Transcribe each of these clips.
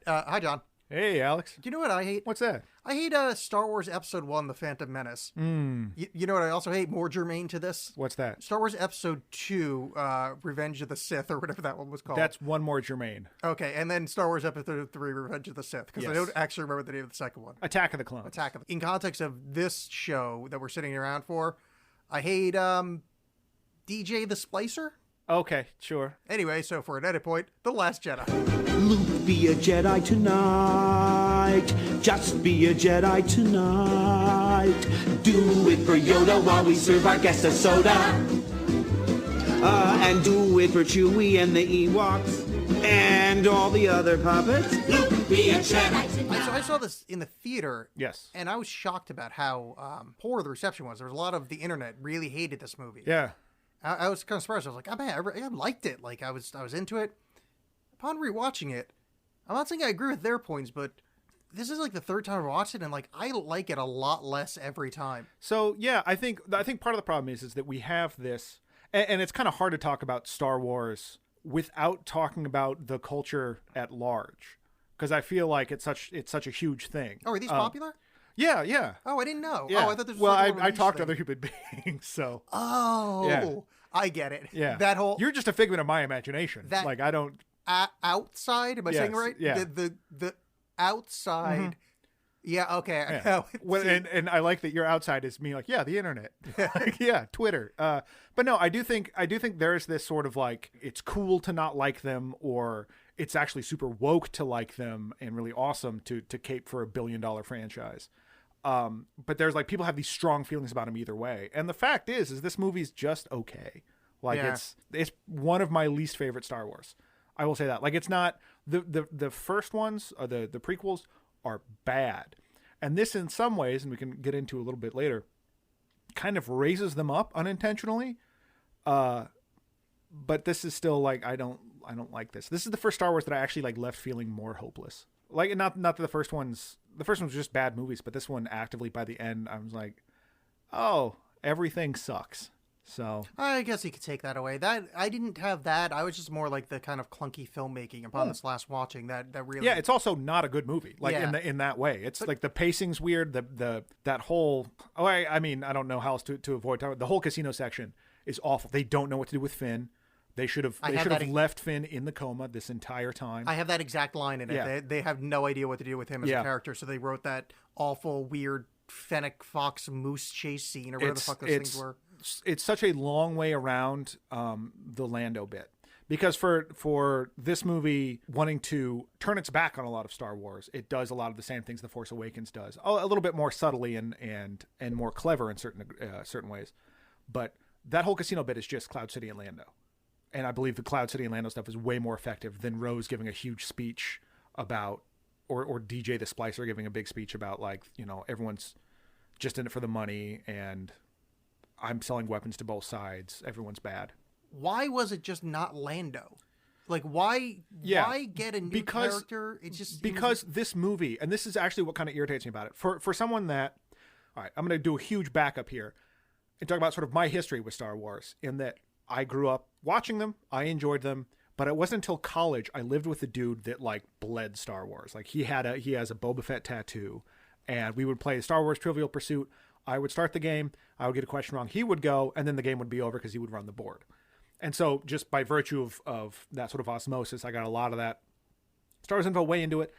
Hi, John. Hey, Alex. Do you know what I hate? What's that? I hate Star Wars Episode 1, The Phantom Menace. You know what I also hate? More germane to this? What's that? Star Wars Episode 2, Revenge of the Sith, or whatever that one was called. That's one more germane. Okay, and then Star Wars Episode 3, Revenge of the Sith, because I Yes. don't actually remember the name of the second one. Attack of the Clones. In context of this show that we're sitting around for, I hate DJ the Splicer. Okay, sure. Anyway, so for an edit point, The Last Jedi. Luke, be a Jedi tonight. Just be a Jedi tonight. Do it for Yoda while we serve our guests a soda. And do it for Chewie and the Ewoks. And all the other puppets. Luke, be a Jedi tonight. So I saw this in the theater. Yes. And I was shocked about how poor the reception was. There was a lot of the internet really hated this movie. Yeah. I was kind of surprised. I was like, oh man, I liked it. Like I was into it. Upon rewatching it, I'm not saying I agree with their points, but this is like the third time I watched it, and like I like it a lot less every time. So yeah, I think part of the problem is that we have this, and it's kind of hard to talk about Star Wars without talking about the culture at large, because I feel like it's such a huge thing. Oh, are these popular? Yeah. Oh, I didn't know. Yeah. Oh, I thought this was well, like I talked to other human beings, so. Oh, Yeah. I get it. Yeah. That whole You're just a figment of my imagination. That- Like I don't. outside. Am I saying it Yes, right? yeah. The outside. Yeah. Okay. Yeah. Well, and I like that your outside is me like, yeah, the internet. Like, yeah, Twitter. But no, I do think there's this sort of like, it's cool to not like them, or it's actually super woke to like them and really awesome to cape for $1 billion franchise. But there's like, people have these strong feelings about them either way. And the fact is this movie's just okay. Like Yeah. it's one of my least favorite Star Wars. I will say that. Like, it's not the first ones, or the prequels are bad. And this in some ways, and we can get into a little bit later, kind of raises them up unintentionally. But this is still like, I don't like this. This is the first Star Wars that I actually like left feeling more hopeless. Like, not that the first ones were just bad movies, but this one actively by the end, I was like, oh, everything sucks. So I guess you could take that away. That I didn't have that. I was just more like the kind of clunky filmmaking upon this last watching that really. yeah, it's also not a good movie. Like Yeah. in that way, it's like the pacing's weird. That whole I mean I don't know how else to avoid talking. The whole casino section is awful. They don't know what to do with Finn. They should have left Finn in the coma this entire time. I have that exact line in it. Yeah. They have no idea what to do with him as Yeah. a character, so they wrote that awful, weird Fennec Fox moose chase scene or whatever the fuck those things were. It's such a long way around the Lando bit, because for this movie wanting to turn its back on a lot of Star Wars, it does a lot of the same things The Force Awakens does, a little bit more subtly and more clever in certain ways. But that whole casino bit is just Cloud City and Lando, and I believe the Cloud City and Lando stuff is way more effective than Rose giving a huge speech about, or DJ the Splicer giving a big speech about, like, you know, everyone's just in it for the money and I'm selling weapons to both sides. Everyone's bad. Why was it just not Lando? Like, why get a new character? It's just because this movie, and this is actually what kind of irritates me about it. For someone that, all right, I'm going to do a huge backup here and talk about sort of my history with Star Wars, in that I grew up watching them. I enjoyed them. But it wasn't until college I lived with a dude that like bled Star Wars. Like he has a Boba Fett tattoo, and we would play Star Wars Trivial Pursuit. I would start the game. I would get a question wrong. He would go, and then the game would be over because he would run the board. And so just by virtue of that sort of osmosis, I got a lot of that Star Wars info way into it.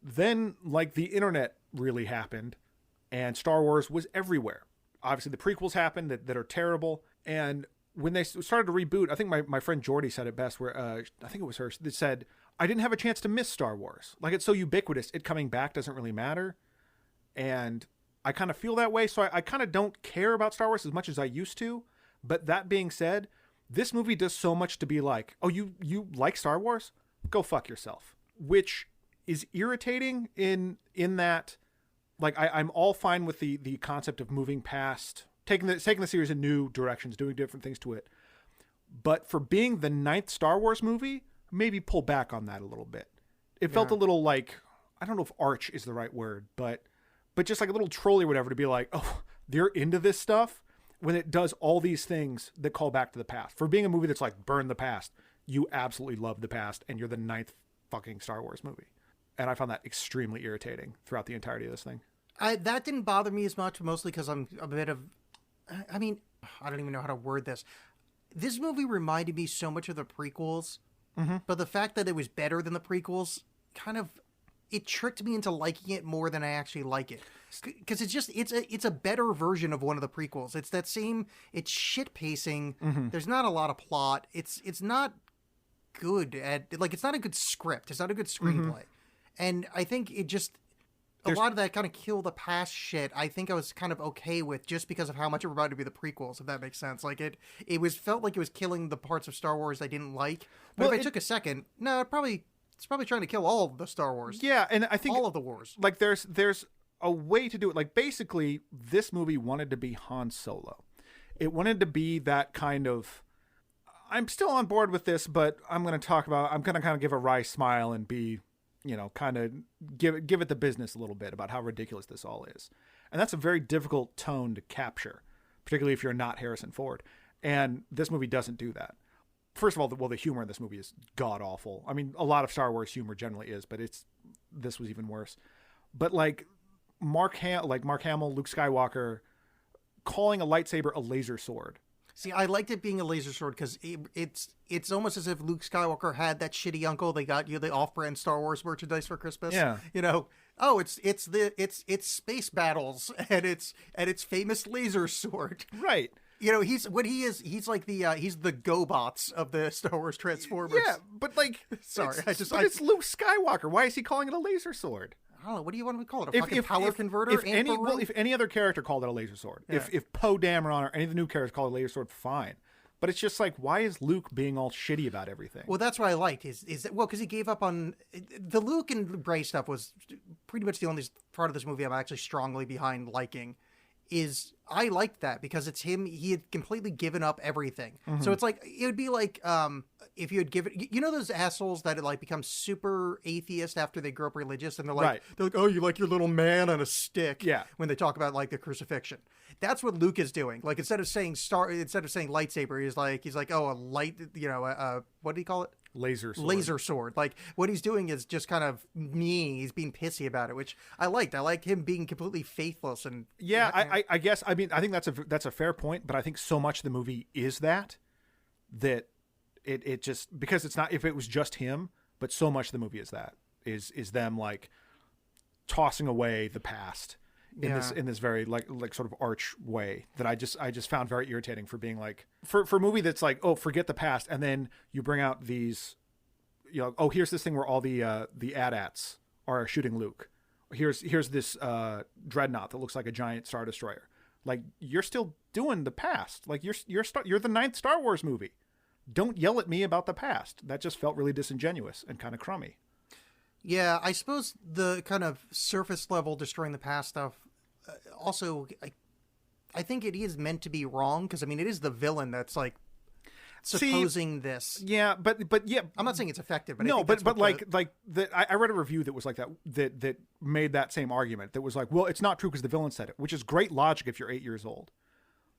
Then like the internet really happened, and Star Wars was everywhere. Obviously the prequels happened that are terrible. And when they started to reboot, I think my friend Jordy said it best, where I think it was her, that said, I didn't have a chance to miss Star Wars. Like, it's so ubiquitous, it coming back doesn't really matter. And I kind of feel that way, so I kind of don't care about Star Wars as much as I used to. But that being said, this movie does so much to be like, oh, you like Star Wars? Go fuck yourself. Which is irritating in that, like, I'm all fine with the concept of moving past, taking the series in new directions, doing different things to it. But for being the 9th Star Wars movie, maybe pull back on that a little bit. It felt a little like, I don't know if arch is the right word, but just like a little trolley or whatever, to be like, oh, they're into this stuff, when it does all these things that call back to the past. For being a movie that's like, burn the past, you absolutely love the past, and you're the 9th fucking Star Wars movie. And I found that extremely irritating throughout the entirety of this thing. That didn't bother me as much, mostly because I'm a bit of, I mean, I don't even know how to word this. This movie reminded me so much of the prequels, but the fact that it was better than the prequels kind of, it tricked me into liking it more than I actually like it. Because it's a better version of one of the prequels. It's that same, it's shit pacing. There's not a lot of plot. It's not good at, like, it's not a good script. It's not a good screenplay. And I think it just, a lot of that kind of kill the past shit, I think I was kind of okay with just because of how much it reminded me of the prequels, if that makes sense. Like, it felt like it was killing the parts of Star Wars I didn't like. But if I took a second, no, it's probably trying to kill all of the Star Wars. Yeah, and I think all of the wars. Like, there's a way to do it. Like, basically, this movie wanted to be Han Solo. It wanted to be that kind of, I'm still on board with this, but I'm going to kind of give a wry smile and be, kind of give it the business a little bit about how ridiculous this all is. And that's a very difficult tone to capture, particularly if you're not Harrison Ford. And this movie doesn't do that. First of all, the humor in this movie is god awful. I mean, a lot of Star Wars humor generally is, but this was even worse. But like Mark Hamill, Luke Skywalker, calling a lightsaber a laser sword. See, I liked it being a laser sword because it's almost as if Luke Skywalker had that shitty uncle. They got you the off-brand Star Wars merchandise for Christmas. Yeah, it's space battles and it's famous laser sword. Right. He's like he's the GoBots of the Star Wars Transformers. Yeah, but like, sorry, it's Luke Skywalker. Why is he calling it a laser sword? I don't know. What do you want to call it? A fucking power converter? If any other character called it a laser sword, if Poe Dameron or any of the new characters call it a laser sword, fine. But it's just like, why is Luke being all shitty about everything? Well, that's what I liked. Is that because he gave up on the Luke and Bray stuff was pretty much the only part of this movie I'm actually strongly behind liking. I liked that because it's him. He had completely given up everything. So it's like, it would be like if you had given, those assholes that had like become super atheist after they grew up religious, and they're like, oh, you like your little man on a stick. Yeah. When they talk about like the crucifixion, that's what Luke is doing. Like, instead of saying lightsaber, he's like, oh, a light, what do you call it? Laser sword. Like, what he's doing is just kind of mean. He's being pissy about it, which I liked. I like him being completely faithless and I guess, I mean, I think that's a fair point, but I think so much of the movie is that it just, because it's not, if it was just him, but so much of the movie is them like tossing away the past in this very like sort of arch way that I just found very irritating, for being like, for a movie that's like, oh, forget the past, and then you bring out these, oh, here's this thing where all the AT-ATs are shooting Luke. Here's this dreadnought that looks like a giant Star Destroyer. Like, you're still doing the past. Like, you're the ninth Star Wars movie. Don't yell at me about the past. That just felt really disingenuous and kind of crummy. Yeah, I suppose the kind of surface level destroying the past stuff, also, I think it is meant to be wrong, because, I mean, it is the villain that's, like, supposing this. Yeah, but yeah. I'm not saying it's effective, but no, I think I read a review that was like that made that same argument, that was like, well, it's not true because the villain said it, which is great logic if you're 8 years old.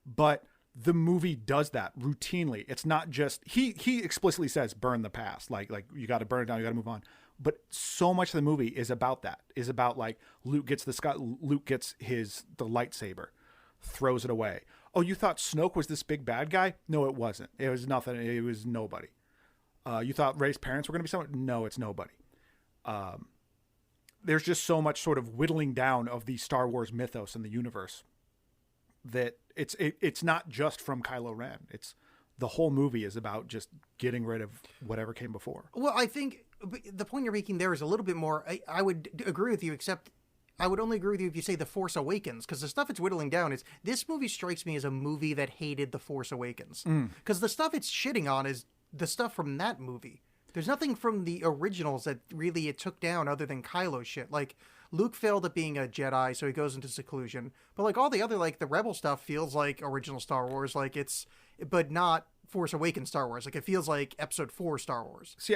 But the movie does that routinely. It's not just, he explicitly says burn the past, like you got to burn it down, you got to move on. But so much of the movie is about that. Is about like Luke gets the lightsaber, throws it away. Oh, you thought Snoke was this big bad guy? No, it wasn't. It was nothing. It was nobody. You thought Rey's parents were going to be someone? No, it's nobody. There's just so much sort of whittling down of the Star Wars mythos and the universe that it's not just from Kylo Ren. It's the whole movie is about just getting rid of whatever came before. Well, I think the point you're making there is a little bit more. I would agree with you, except I would only agree with you if you say The Force Awakens, because the stuff it's whittling down is, this movie strikes me as a movie that hated The Force Awakens. Because the stuff it's shitting on is the stuff from that movie. There's nothing from the originals that really it took down other than Kylo shit. Like, Luke failed at being a Jedi, so he goes into seclusion. But like all the other, like the Rebel stuff feels like original Star Wars, like but not Force Awakens Star Wars. Like, it feels like Episode 4 Star Wars. See,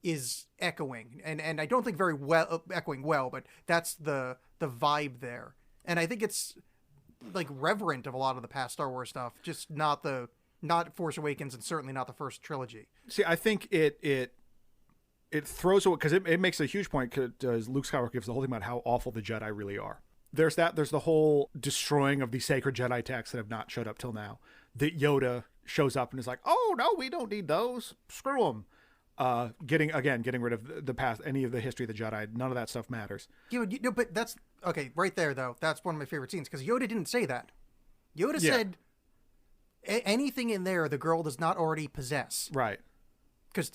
is echoing, and I don't think very well echoing well, but that's the vibe there. And I think it's like reverent of a lot of the past Star Wars stuff, just not Force Awakens, and certainly not the first trilogy. See, I think it it throws away, because it makes a huge point, because Luke Skywalker gives the whole thing about how awful the Jedi really are. There's the whole destroying of the sacred Jedi texts that have not showed up till now. That Yoda shows up and is like, oh no, we don't need those, screw them. Getting rid of the past, any of the history of the Jedi, none of that stuff matters. Yeah, but that's okay right there though. That's one of my favorite scenes, because Yoda didn't say that. Yoda said anything in there the girl does not already possess. Right. Because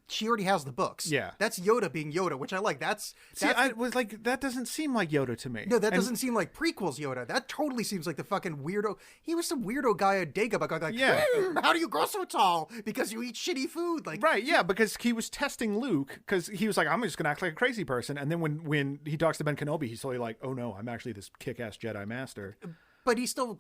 she already has the books. Yeah. That's Yoda being Yoda, which I like. I was like, that doesn't seem like Yoda to me. No, that doesn't seem like prequels Yoda. That totally seems like the fucking weirdo. He was some weirdo guy at Dagobah going like, how do you grow so tall? Because you eat shitty food. Like, right, yeah, because he was testing Luke, because he was like, I'm just going to act like a crazy person. And then when he talks to Ben Kenobi, he's totally like, oh no, I'm actually this kick-ass Jedi Master. But he's still...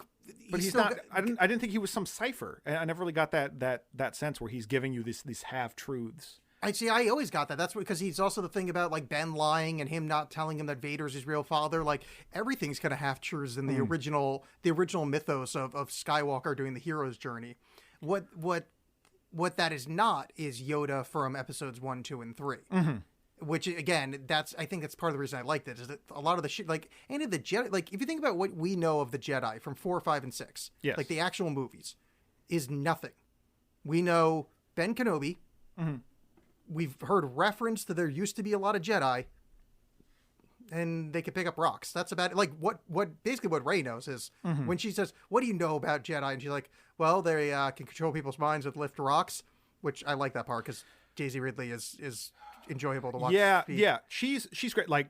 But he's not... I didn't think he was some cipher. I never really got that sense where he's giving you these half-truths. I always got that. That's because he's also the thing about like Ben lying and him not telling him that Vader's his real father. Like everything's kind of half truths in the original mythos of Skywalker doing the hero's journey. What that is not is Yoda from episodes 1, 2, and 3. Mm-hmm. Which again, I think that's part of the reason I liked it, is that a lot of the shit, like any of the Jedi, like if you think about what we know of the Jedi from 4, 5, and 6, yes. like the actual movies, is nothing. We know Ben Kenobi. Mm-hmm. We've heard reference to there used to be a lot of Jedi, and they could pick up rocks. That's about it. Like what basically what Rey knows is when she says, "What do you know about Jedi?" and she's like, "Well, they can control people's minds with lift rocks," which I like that part because Daisy Ridley is enjoyable to watch. Yeah, she's great. Like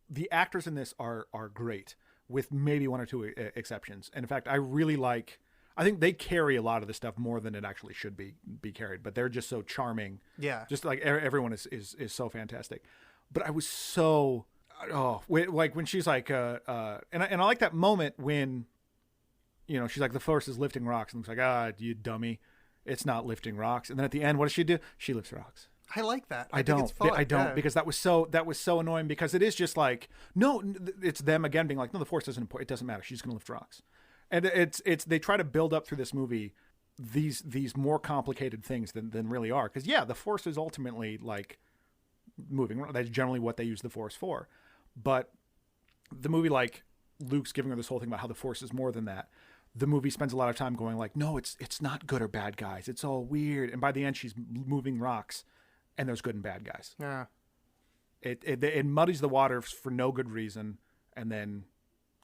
the actors in this are great, with maybe one or two exceptions. And in fact, I think they carry a lot of the stuff more than it actually should be carried, but they're just so charming. Yeah. Just like everyone is so fantastic. But I was so, like when she's like, and I like that moment when, she's like, the Force is lifting rocks. And it's like, you dummy. It's not lifting rocks. And then at the end, what does she do? She lifts rocks. I like that. I don't, because that was so annoying, because it is just like, no, it's them again being like, no, the Force isn't important. It doesn't matter. She's going to lift rocks. And it's they try to build up through this movie these more complicated things than really are. Because the Force is ultimately like moving. That's generally what they use the Force for. But the movie, like Luke's giving her this whole thing about how the Force is more than that. The movie spends a lot of time going like, no, it's not good or bad guys. It's all weird. And by the end, she's moving rocks, and there's good and bad guys. Yeah. It muddies the waters for no good reason, and then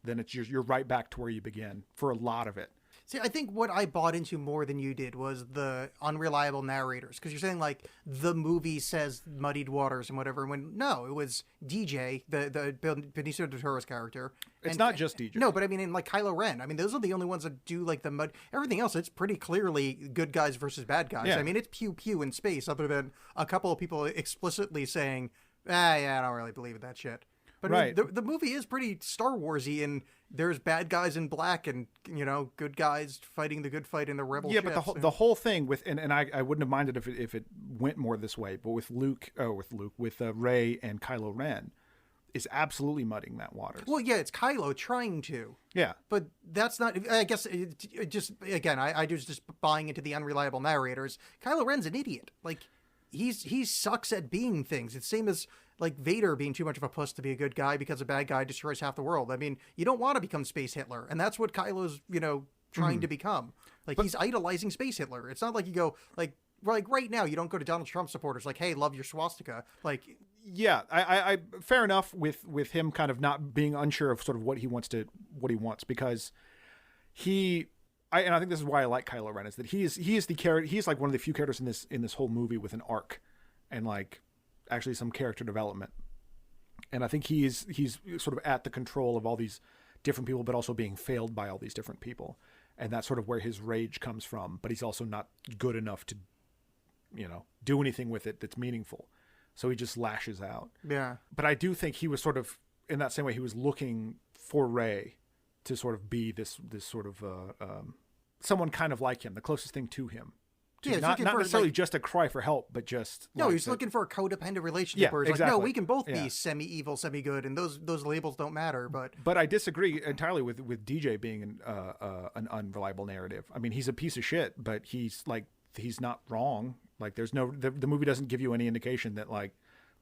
it's you're right back to where you begin for a lot of it. See, I think what I bought into more than you did was the unreliable narrators, because you're saying like the movie says muddied waters and whatever. When no, it was DJ, the Benicio del Toro's character. It's not just DJ. No, but I mean, in like Kylo Ren. I mean, those are the only ones that do like the mud. Everything else, it's pretty clearly good guys versus bad guys. Yeah. I mean, it's pew pew in space, other than a couple of people explicitly saying, I don't really believe in that shit. But right. I mean, the movie is pretty Star Warsy, and there's bad guys in black and, good guys fighting the good fight in the rebel ships. Yeah, but the whole thing with, and I wouldn't have minded if it went more this way, but with Rey and Kylo Ren is absolutely muddying that water. Well, yeah, it's Kylo trying to. Yeah. But that's not, I guess, it just, again, I just buying into the unreliable narrators. Kylo Ren's an idiot. Like, he sucks at being things. It's same as like Vader being too much of a puss to be a good guy because a bad guy destroys half the world. I mean, you don't want to become Space Hitler, and that's what Kylo's, trying to become. Like, he's idolizing Space Hitler. It's not like you go, like right now, you don't go to Donald Trump supporters like, hey, love your swastika. Like, yeah, I fair enough with him kind of not being unsure of sort of what he wants, because and I think this is why I like Kylo Ren, is that he is the character. He's like one of the few characters in this whole movie with an arc, and like actually some character development. And I think he's sort of at the control of all these different people, but also being failed by all these different people, and that's sort of where his rage comes from. But he's also not good enough to, do anything with it that's meaningful, so he just lashes out. Yeah. But I do think he was sort of in that same way. He was looking for Rey to sort of be this sort of someone kind of like him, the closest thing to him. Yeah, not necessarily just a cry for help, but just no. He's looking for a codependent relationship where he's exactly. like, no, we can both be semi-evil, semi-good, and those labels don't matter. But I disagree entirely with DJ being an unreliable narrative. I mean, he's a piece of shit, but he's not wrong. Like there's no the movie doesn't give you any indication that like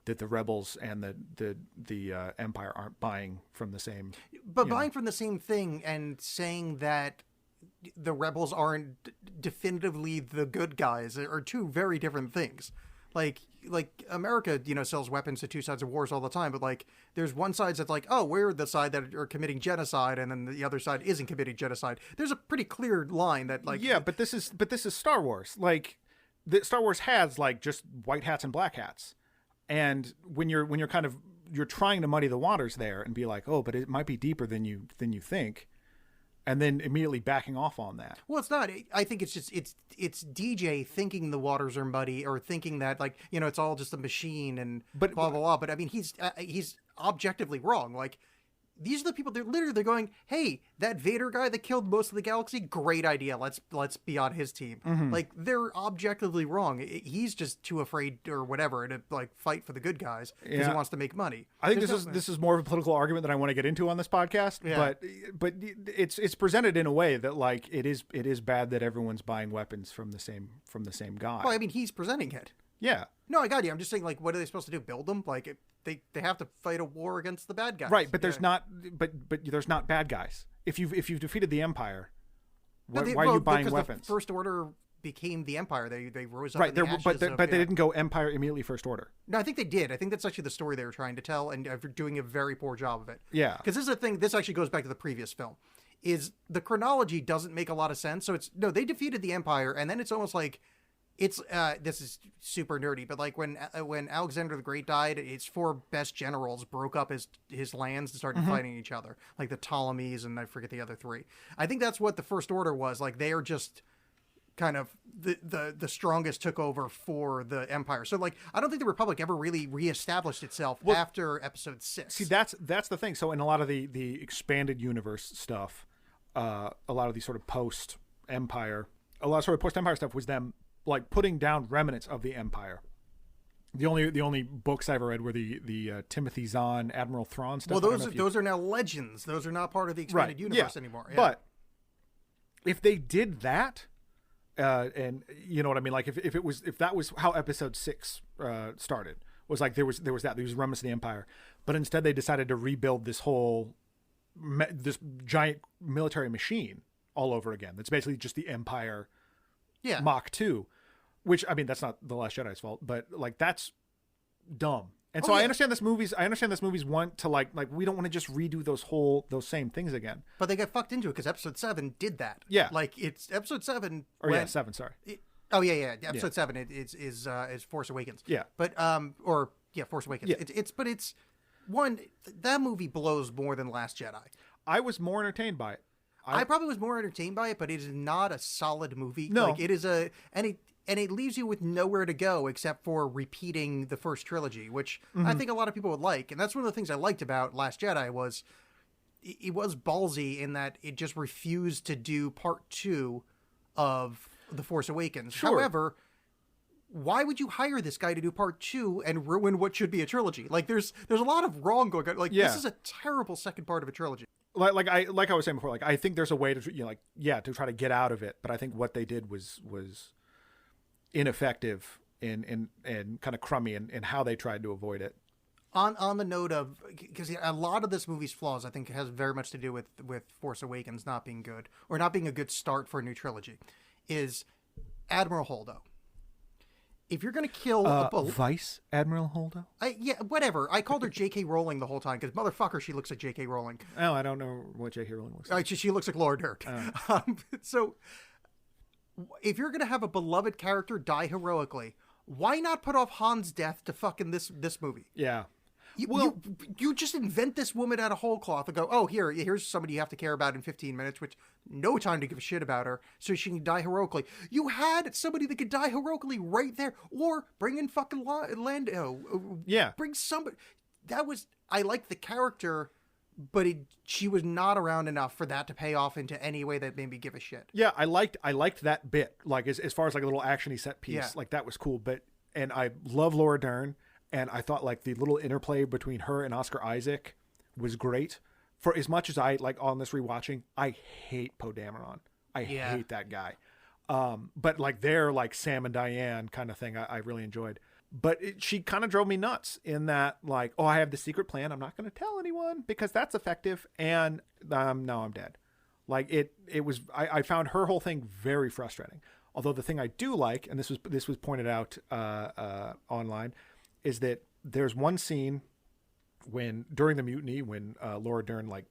that the rebels and the Empire aren't buying from the same. But buying from the same thing and saying that the rebels aren't definitively the good guys are two very different things. Like America, sells weapons to two sides of wars all the time, but like there's one side that's like, oh, we're the side that are committing genocide, and then the other side isn't committing genocide. There's a pretty clear line that like but this is Star Wars. Like Star Wars has like just white hats and black hats, and when you're kind of you're trying to muddy the waters there and be like, oh, but it might be deeper than you think. And then immediately backing off on that. Well, it's not. I think it's just it's DJ thinking the waters are muddy, or thinking that like it's all just a machine and blah blah blah. But I mean, he's objectively wrong. Like these are the people. They're going, hey, that Vader guy that killed most of the galaxy, great idea. Let's be on his team. Mm-hmm. Like they're objectively wrong. He's just too afraid or whatever to like fight for the good guys because he wants to make money. I think this is more of a political argument that I want to get into on this podcast. Yeah. But it's presented in a way that like it is bad that everyone's buying weapons from the same guy. Well, I mean, he's presenting it. Yeah. No, I got you. I'm just saying, like, what are they supposed to do? Build them? Like, they have to fight a war against the bad guys, right? But there's not, but there's not bad guys. If you've defeated the Empire, why are you buying weapons? The First Order became the Empire. They rose up. Right, in the ashes but they didn't go Empire immediately First Order. No, I think they did. I think that's actually the story they were trying to tell, and they're doing a very poor job of it. Yeah, because this is a thing. This actually goes back to the previous film. Is the chronology doesn't make a lot of sense. So they defeated the Empire, and then it's almost like. It's this is super nerdy, but like when Alexander the Great died, his four best generals broke up his lands and started fighting each other, like the Ptolemies and I forget the other three. I think that's what the First Order was. Like they are just kind of the strongest took over for the Empire. So like I don't think the Republic ever really reestablished itself after Episode 6. See, that's the thing. So in a lot of the expanded universe stuff, a lot of the sort of post-Empire stuff was them like putting down remnants of the Empire. The only books I ever read were the Timothy Zahn, Admiral Thrawn stuff. Well, those are now legends. Those are not part of the expanded universe anymore. Yeah. But if they did that, and you know what I mean, like if that was how Episode 6 started, was like there was remnants of the Empire, but instead they decided to rebuild this whole this giant military machine all over again. That's basically just the Empire. Yeah. Mach 2, which I mean that's not the Last Jedi's fault, but like that's dumb. And I understand this movies want to like we don't want to just redo those same things again. But they got fucked into it because Episode 7 did that. Yeah. Like it's Episode 7 7, sorry. Episode 7 is Force Awakens. Yeah. But Force Awakens. Yeah. It's one, that movie blows more than Last Jedi. I was more entertained by it. I probably was more entertained by it, but it is not a solid movie. No. Like it is and it leaves you with nowhere to go except for repeating the first trilogy, which I think a lot of people would like. And that's one of the things I liked about Last Jedi was it was ballsy in that it just refused to do part 2 of The Force Awakens. Sure. However, why would you hire this guy to do part 2 and ruin what should be a trilogy? Like there's a lot of wrong going on. Like this is a terrible second part of a trilogy. Like I was saying before, like I think there's a way to to try to get out of it, but I think what they did was ineffective and kind of crummy in how they tried to avoid it. On the note of, because a lot of this movie's flaws, I think, has very much to do with Force Awakens not being good or not being a good start for a new trilogy, is Admiral Holdo. If you're going to kill Vice Admiral Holdo? Whatever. I called her J.K. Rowling the whole time because motherfucker, she looks like J.K. Rowling. Oh, I don't know what J.K. Rowling looks like. She looks like Laura Dern. Oh. So, if you're going to have a beloved character die heroically, why not put off Han's death to fucking this movie? Yeah. You just invent this woman out of whole cloth and go, oh, here's somebody you have to care about in 15 minutes, which no time to give a shit about her, so she can die heroically. You had somebody that could die heroically right there, or bring in fucking Lando. Yeah. Bring somebody. I liked the character, but she was not around enough for that to pay off into any way that made me give a shit. Yeah, I liked that bit, like as far as like a little actiony set piece, Yeah. like that was cool. And I love Laura Dern. And I thought like the little interplay between her and Oscar Isaac was great. For as much as I like on this rewatching, I hate Poe Dameron. I hate that guy. But like their like Sam and Diane kind of thing, I really enjoyed. But she kind of drove me nuts in that, like, oh, I have the secret plan. I'm not going to tell anyone because that's effective. And now I'm dead. Like I found her whole thing very frustrating. Although the thing I do like, and this was pointed out online, is that there's one scene during the mutiny when Laura Dern like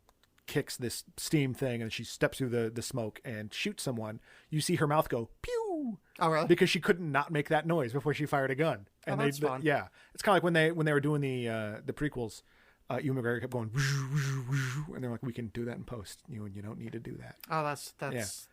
kicks this steam thing and she steps through the smoke and shoots someone. You see her mouth go pew. Oh, really? Because she couldn't not make that noise before she fired a gun. And that's fun. Yeah, it's kind of like when they were doing the prequels. Ewan McGregor kept going, and they're like, "We can do that in post. You don't need to do that." Oh,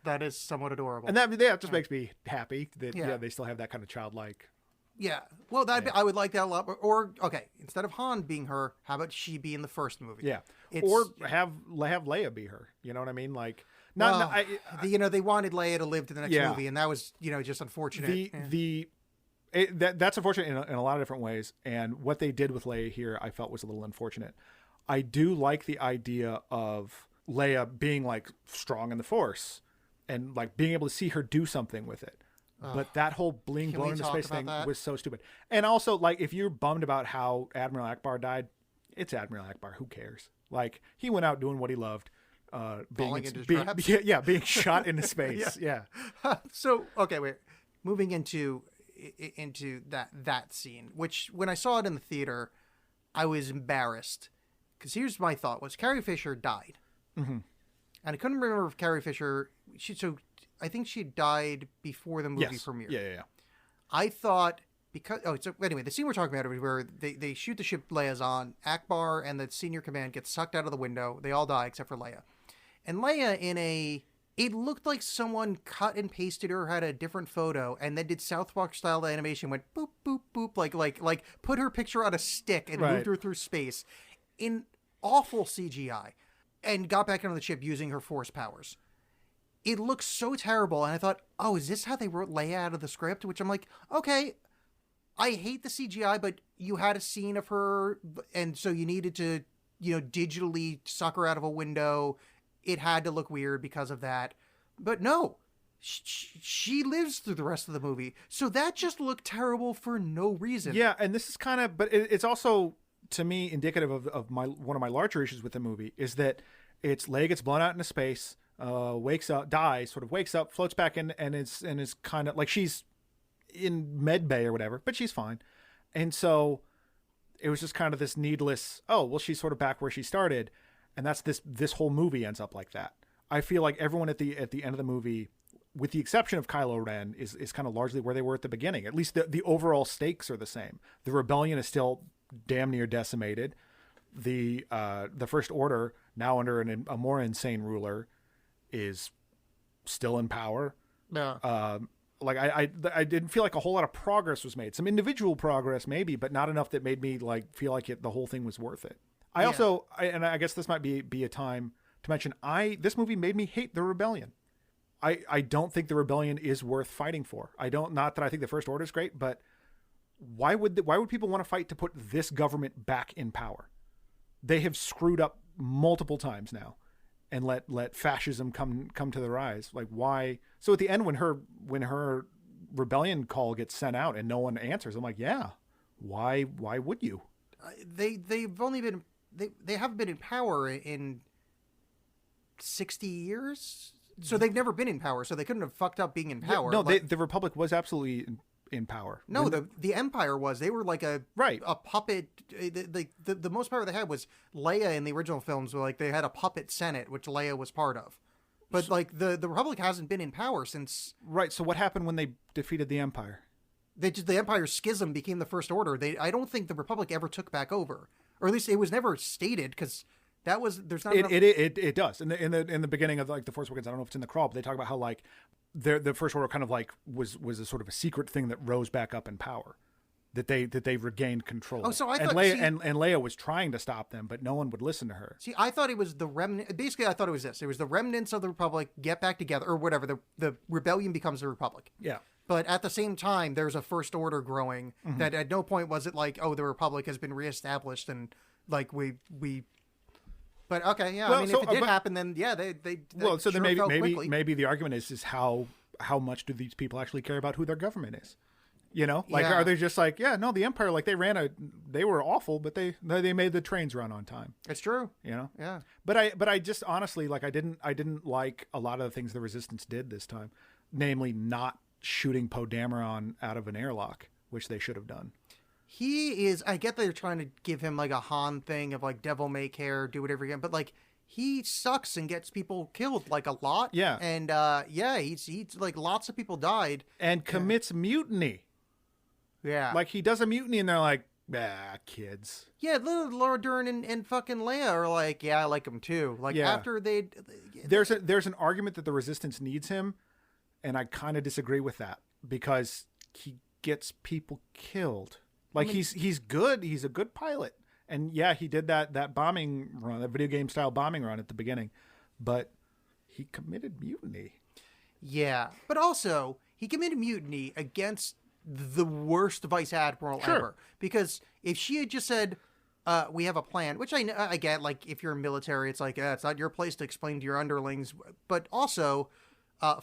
that is somewhat adorable. And that just makes me happy that they still have that kind of childlike. Yeah, well, I would like that a lot. Or okay, instead of Han being her, how about she be in the first movie? Yeah, or have Leia be her. You know what I mean? Like, they wanted Leia to live to the next movie, and that was just unfortunate. That's unfortunate in a lot of different ways. And what they did with Leia here, I felt was a little unfortunate. I do like the idea of Leia being like strong in the Force and like being able to see her do something with it. But that whole being blown into space thing was so stupid. And also, like, if you're bummed about how Admiral Akbar died, it's Admiral Akbar. Who cares? Like, he went out doing what he loved. Being shot into space. Yeah. So, okay, wait. Moving into that scene, which when I saw it in the theater, I was embarrassed. Because here's my thought was Carrie Fisher died. Mm-hmm. And I couldn't remember if Carrie Fisher... I think she died before the movie premiered. Yeah. I thought anyway, the scene we're talking about is where they shoot the ship Leia's on. Akbar and the senior command get sucked out of the window. They all die except for Leia. And Leia it looked like someone cut and pasted her, had a different photo, and then did South Park style animation, went boop, boop, boop, like put her picture on a stick and moved her through space in awful CGI and got back onto the ship using her Force powers. It looks so terrible, and I thought, oh, is this how they wrote Leia out of the script? Which I'm like, okay, I hate the CGI, but you had a scene of her, and so you needed to, digitally suck her out of a window. It had to look weird because of that. But no, she lives through the rest of the movie. So that just looked terrible for no reason. Yeah, and this is kind of, but it's also, to me, indicative of one of my larger issues with the movie, is that Leia gets blown out into space, wakes up, dies, wakes up, floats back in, and is kind of like she's in med bay or whatever, but she's fine. And so it was just kind of this needless, she's sort of back where she started. And that's this whole movie ends up like that. I feel like everyone at the end of the movie, with the exception of Kylo Ren, is kind of largely where they were at the beginning. At least the overall stakes are the same. The rebellion is still damn near decimated. The First Order, now under a more insane ruler, is still in power. Yeah. I didn't feel like a whole lot of progress was made. Some individual progress maybe, but not enough that made me feel like the whole thing was worth it. I guess this might be a time to mention, this movie made me hate the rebellion. I don't think the rebellion is worth fighting for. Not that I think the First Order is great, but why would people want to fight to put this government back in power? They have screwed up multiple times now and let fascism come to the rise. Like, why? So at the end, when her rebellion call gets sent out and no one answers, I'm like, yeah, why would you? They've only been they haven't been in power in 60 years, so they've never been in power, so they couldn't have fucked up being in power. No, the Republic was absolutely in power. No, the Empire was. They were like a puppet. The most power they had was Leia in the original films. Were they had a puppet Senate, which Leia was part of. But the Republic hasn't been in power since. Right. So what happened when they defeated the Empire? The Empire schism became the First Order. I don't think the Republic ever took back over, or at least it was never stated, because there's not. It does in the beginning of the Force Awakens. I don't know if it's in the crawl, but they talk about how the First Order kind of was a sort of a secret thing that rose back up in power, that they regained control. Oh, so I thought Leia was trying to stop them, but no one would listen to her. See, I thought it was the remnant. Basically, I thought it was this. It was the remnants of the Republic get back together, or whatever. The rebellion becomes the Republic. Yeah. But at the same time, there's a First Order growing. Mm-hmm. That at no point was it the Republic has been reestablished and we. But okay, yeah. Well, if it did happen, then yeah, they well, so sure then maybe the argument is how how much do these people actually care about who their government is? You know, like, Yeah. are they just like, yeah, no, the Empire, like, they were awful, but they made the trains run on time. It's true. You know? Yeah. But I just honestly, like, I didn't like a lot of the things the Resistance did this time, namely not shooting Poe Dameron out of an airlock, which they should have done. He is, I get that they're trying to give him like a Han thing of like devil may care, do whatever again, but like he sucks and gets people killed like a lot. Yeah. And he's like lots of people died. And commits mutiny. Yeah. Like, he does a mutiny and they're like, kids. Yeah, little Laura Dern and fucking Leia are like, yeah, I like him too. Like Yeah. after they There's an argument that the Resistance needs him, and I kind of disagree with that because he gets people killed. Like, he's good. He's a good pilot. And yeah, he did that bombing run, that video game style bombing run at the beginning, but he committed mutiny. Yeah, but also he committed mutiny against the worst vice admiral Sure. ever. Because if she had just said, "We have a plan," which I get, like if you're military, it's like it's not your place to explain to your underlings. But also,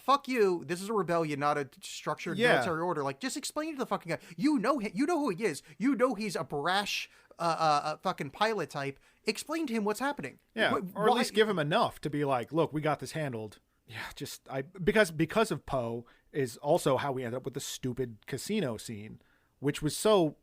fuck you. This is a rebellion, not a structured military order. Like, just explain to the fucking guy. You know who he is. You know he's a brash, fucking pilot type. Explain to him what's happening. Yeah, or at least give him enough to be like, look, we got this handled. Yeah, because of Poe is also how we end up with the stupid casino scene, which was so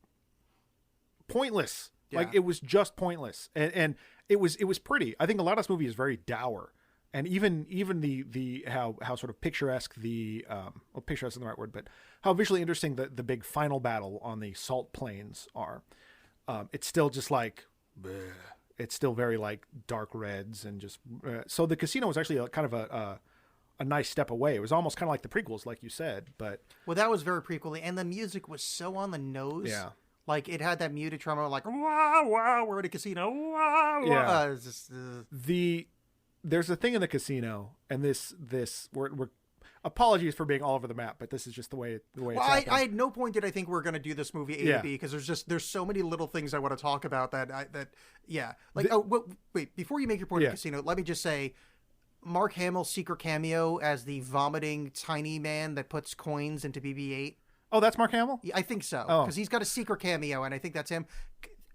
pointless. Yeah. Like, it was just pointless, and it was pretty. I think a lot of this movie is very dour, and even the how sort of picturesque picturesque isn't the right word, but how visually interesting the big final battle on the salt plains are. It's still just like, bleh. It's still very like dark reds and just so the casino was actually kind of a nice step away. It was almost kind of like the prequels, like you said, but that was very prequely, and the music was so on the nose. Yeah. Like, it had that muted tremolo, like, wow, wow, we're at a casino, wow, wow. Yeah. It's just, there's a thing in the casino, and we're apologies for being all over the map, but this is just the way it's happening. I at no point did I think we're going to do this movie A Yeah. to B, because there's so many little things I want to talk about wait, before you make your point Yeah. of casino, let me just say, Mark Hamill's secret cameo as the vomiting tiny man that puts coins into BB-8. Oh, that's Mark Hamill? I think so, Oh. because he's got a secret cameo, and I think that's him.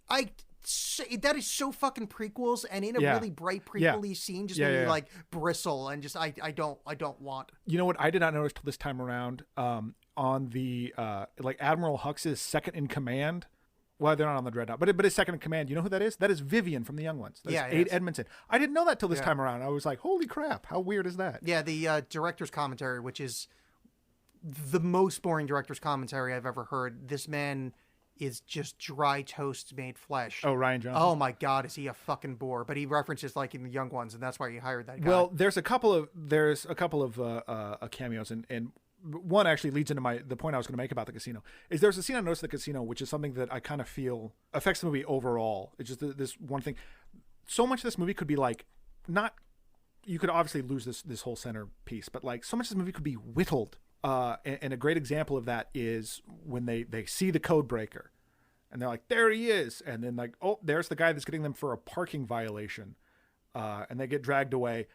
That is so fucking prequels, and in a Yeah. really bright Yeah. prequel-y scene, just Yeah, made me yeah. like bristle, and just I don't want. You know what I did not notice till this time around, on the like Admiral Hux's second in command. Well, they're not on the Dreadnought, but his second in command. You know who that is? That is Vivian from The Young Ones. That's Yeah, Aid yes. Edmondson. I didn't know that till this Yeah. time around. I was like, holy crap, how weird is that? Yeah, the director's commentary, which is the most boring director's commentary I've ever heard. This man is just dry toast made flesh. Oh, Ryan Johnson. Oh my God, is he a fucking bore? But he references like in The Young Ones, and that's why he hired that guy. Well, there's a couple of cameos, and one actually leads into the point I was going to make about the casino. Is there's a scene I noticed at the casino, which is something that I kind of feel affects the movie overall. It's just this one thing. So much of this movie could be like, not. You could obviously lose this whole center piece, but like so much of this movie could be whittled. And a great example of that is when they see the code breaker, and they're like, there he is, and then like, oh, there's the guy that's getting them for a parking violation, and they get dragged away.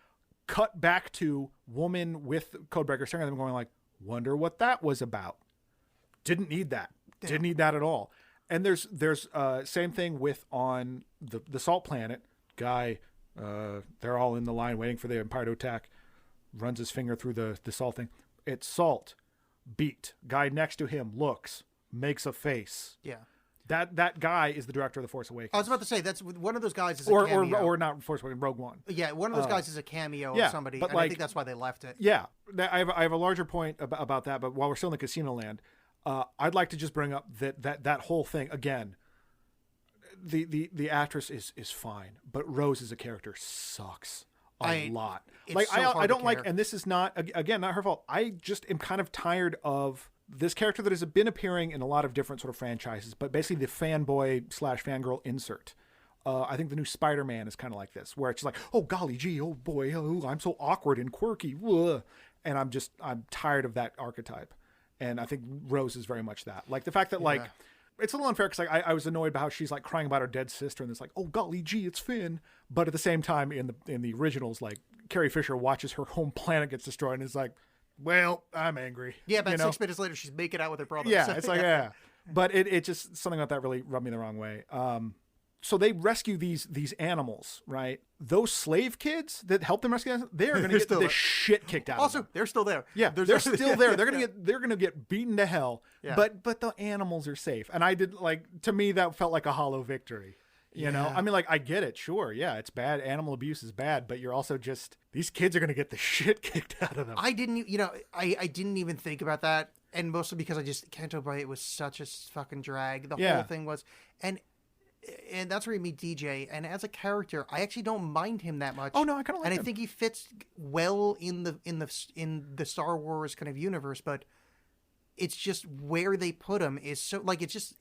Cut back to woman with codebreaker staring at them, going like, wonder what that was about. Didn't need that. Didn't need that at all. And there's same thing with on the Salt Planet guy. They're all in the line waiting for the Empire to attack. Runs his finger through the salt thing. It's salt. Beat. Guy next to him looks, makes a face. yeah. That guy is the director of The Force Awakens. I was about to say, that's one of those guys is a or cameo. or not Force Awakens, Rogue One. Yeah, one of those guys is a cameo yeah, of somebody, but and I like- think that's why they left it. Yeah, I have a larger point about that, but while we're still in the casino land, I'd like to just bring up that whole thing again. The actress is fine, but Rose as a character sucks a lot. it's Like so hard I to don't like, care. and this is not again not her fault. I just am kind of tired of this character that has been appearing in a lot of different sort of franchises, but basically the fanboy / fangirl insert. I think the new Spider-Man is kind of like this, where it's just like, oh golly gee, oh boy, oh, I'm so awkward and quirky, ugh. And I'm tired of that archetype, and I think Rose is very much that. Like the fact that like it's a little unfair because I was annoyed by how she's like crying about her dead sister, and it's like, oh golly gee, it's Finn. But at the same time, in the originals, like Carrie Fisher watches her home planet gets destroyed, and is like, well, I'm angry. Yeah, but you know? 6 minutes later, she's making out with her brother. Yeah, So, it's like, yeah. But it just, something about that really rubbed me the wrong way. So they rescue these animals, right? Those slave kids that help them rescue them, they're going to get the shit kicked out of them. Also, they're still there. Yeah, they're still there. They're gonna get beaten to hell. Yeah. But the animals are safe. And I did, like, to me that felt like a hollow victory. You know? I mean, like, I get it, sure. Yeah, it's bad. Animal abuse is bad, but you're also just, these kids are gonna get the shit kicked out of them. I didn't even think about that, and mostly because Canto Bight was such a fucking drag. The whole thing was, and that's where you meet DJ. And as a character, I actually don't mind him that much. Oh no, I kind of like him. And I think he fits well in the Star Wars kind of universe. But it's just where they put him is so, like, it's just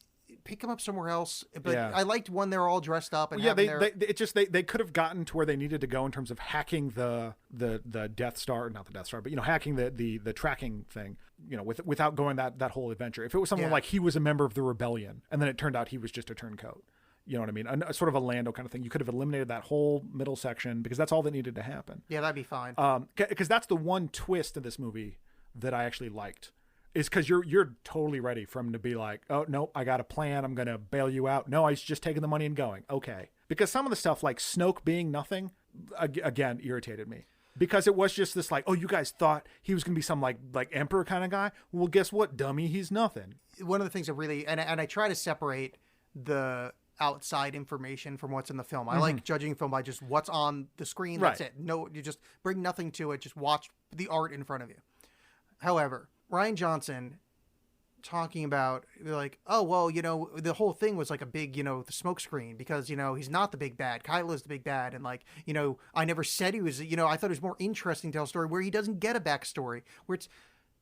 pick him up somewhere else. But I liked when they're all dressed up and they could have gotten to where they needed to go in terms of hacking the Death Star, not the Death Star, but hacking the tracking thing. Without going that whole adventure. If it was someone like he was a member of the rebellion and then it turned out he was just a turncoat. You know what I mean? A sort of a Lando kind of thing. You could have eliminated that whole middle section because that's all that needed to happen. Yeah, that'd be fine. Because that's the one twist of this movie that I actually liked. Is because you're totally ready for him to be like, oh, no, I got a plan. I'm going to bail you out. No, he's just taking the money and going. Okay. Because some of the stuff like Snoke being nothing, again, irritated me. Because it was just this like, oh, you guys thought he was going to be some like emperor kind of guy? Well, guess what, dummy? He's nothing. One of the things that really, and I try to separate the outside information from what's in the film. I like judging a film by just what's on the screen. That's it. No, you just bring nothing to it. Just watch the art in front of you. However, Rian Johnson talking about like, oh, well, the whole thing was like a big, the smoke screen because, he's not the big bad. Kylo's the big bad. And like, I never said he was, I thought it was more interesting to tell a story where he doesn't get a backstory where it's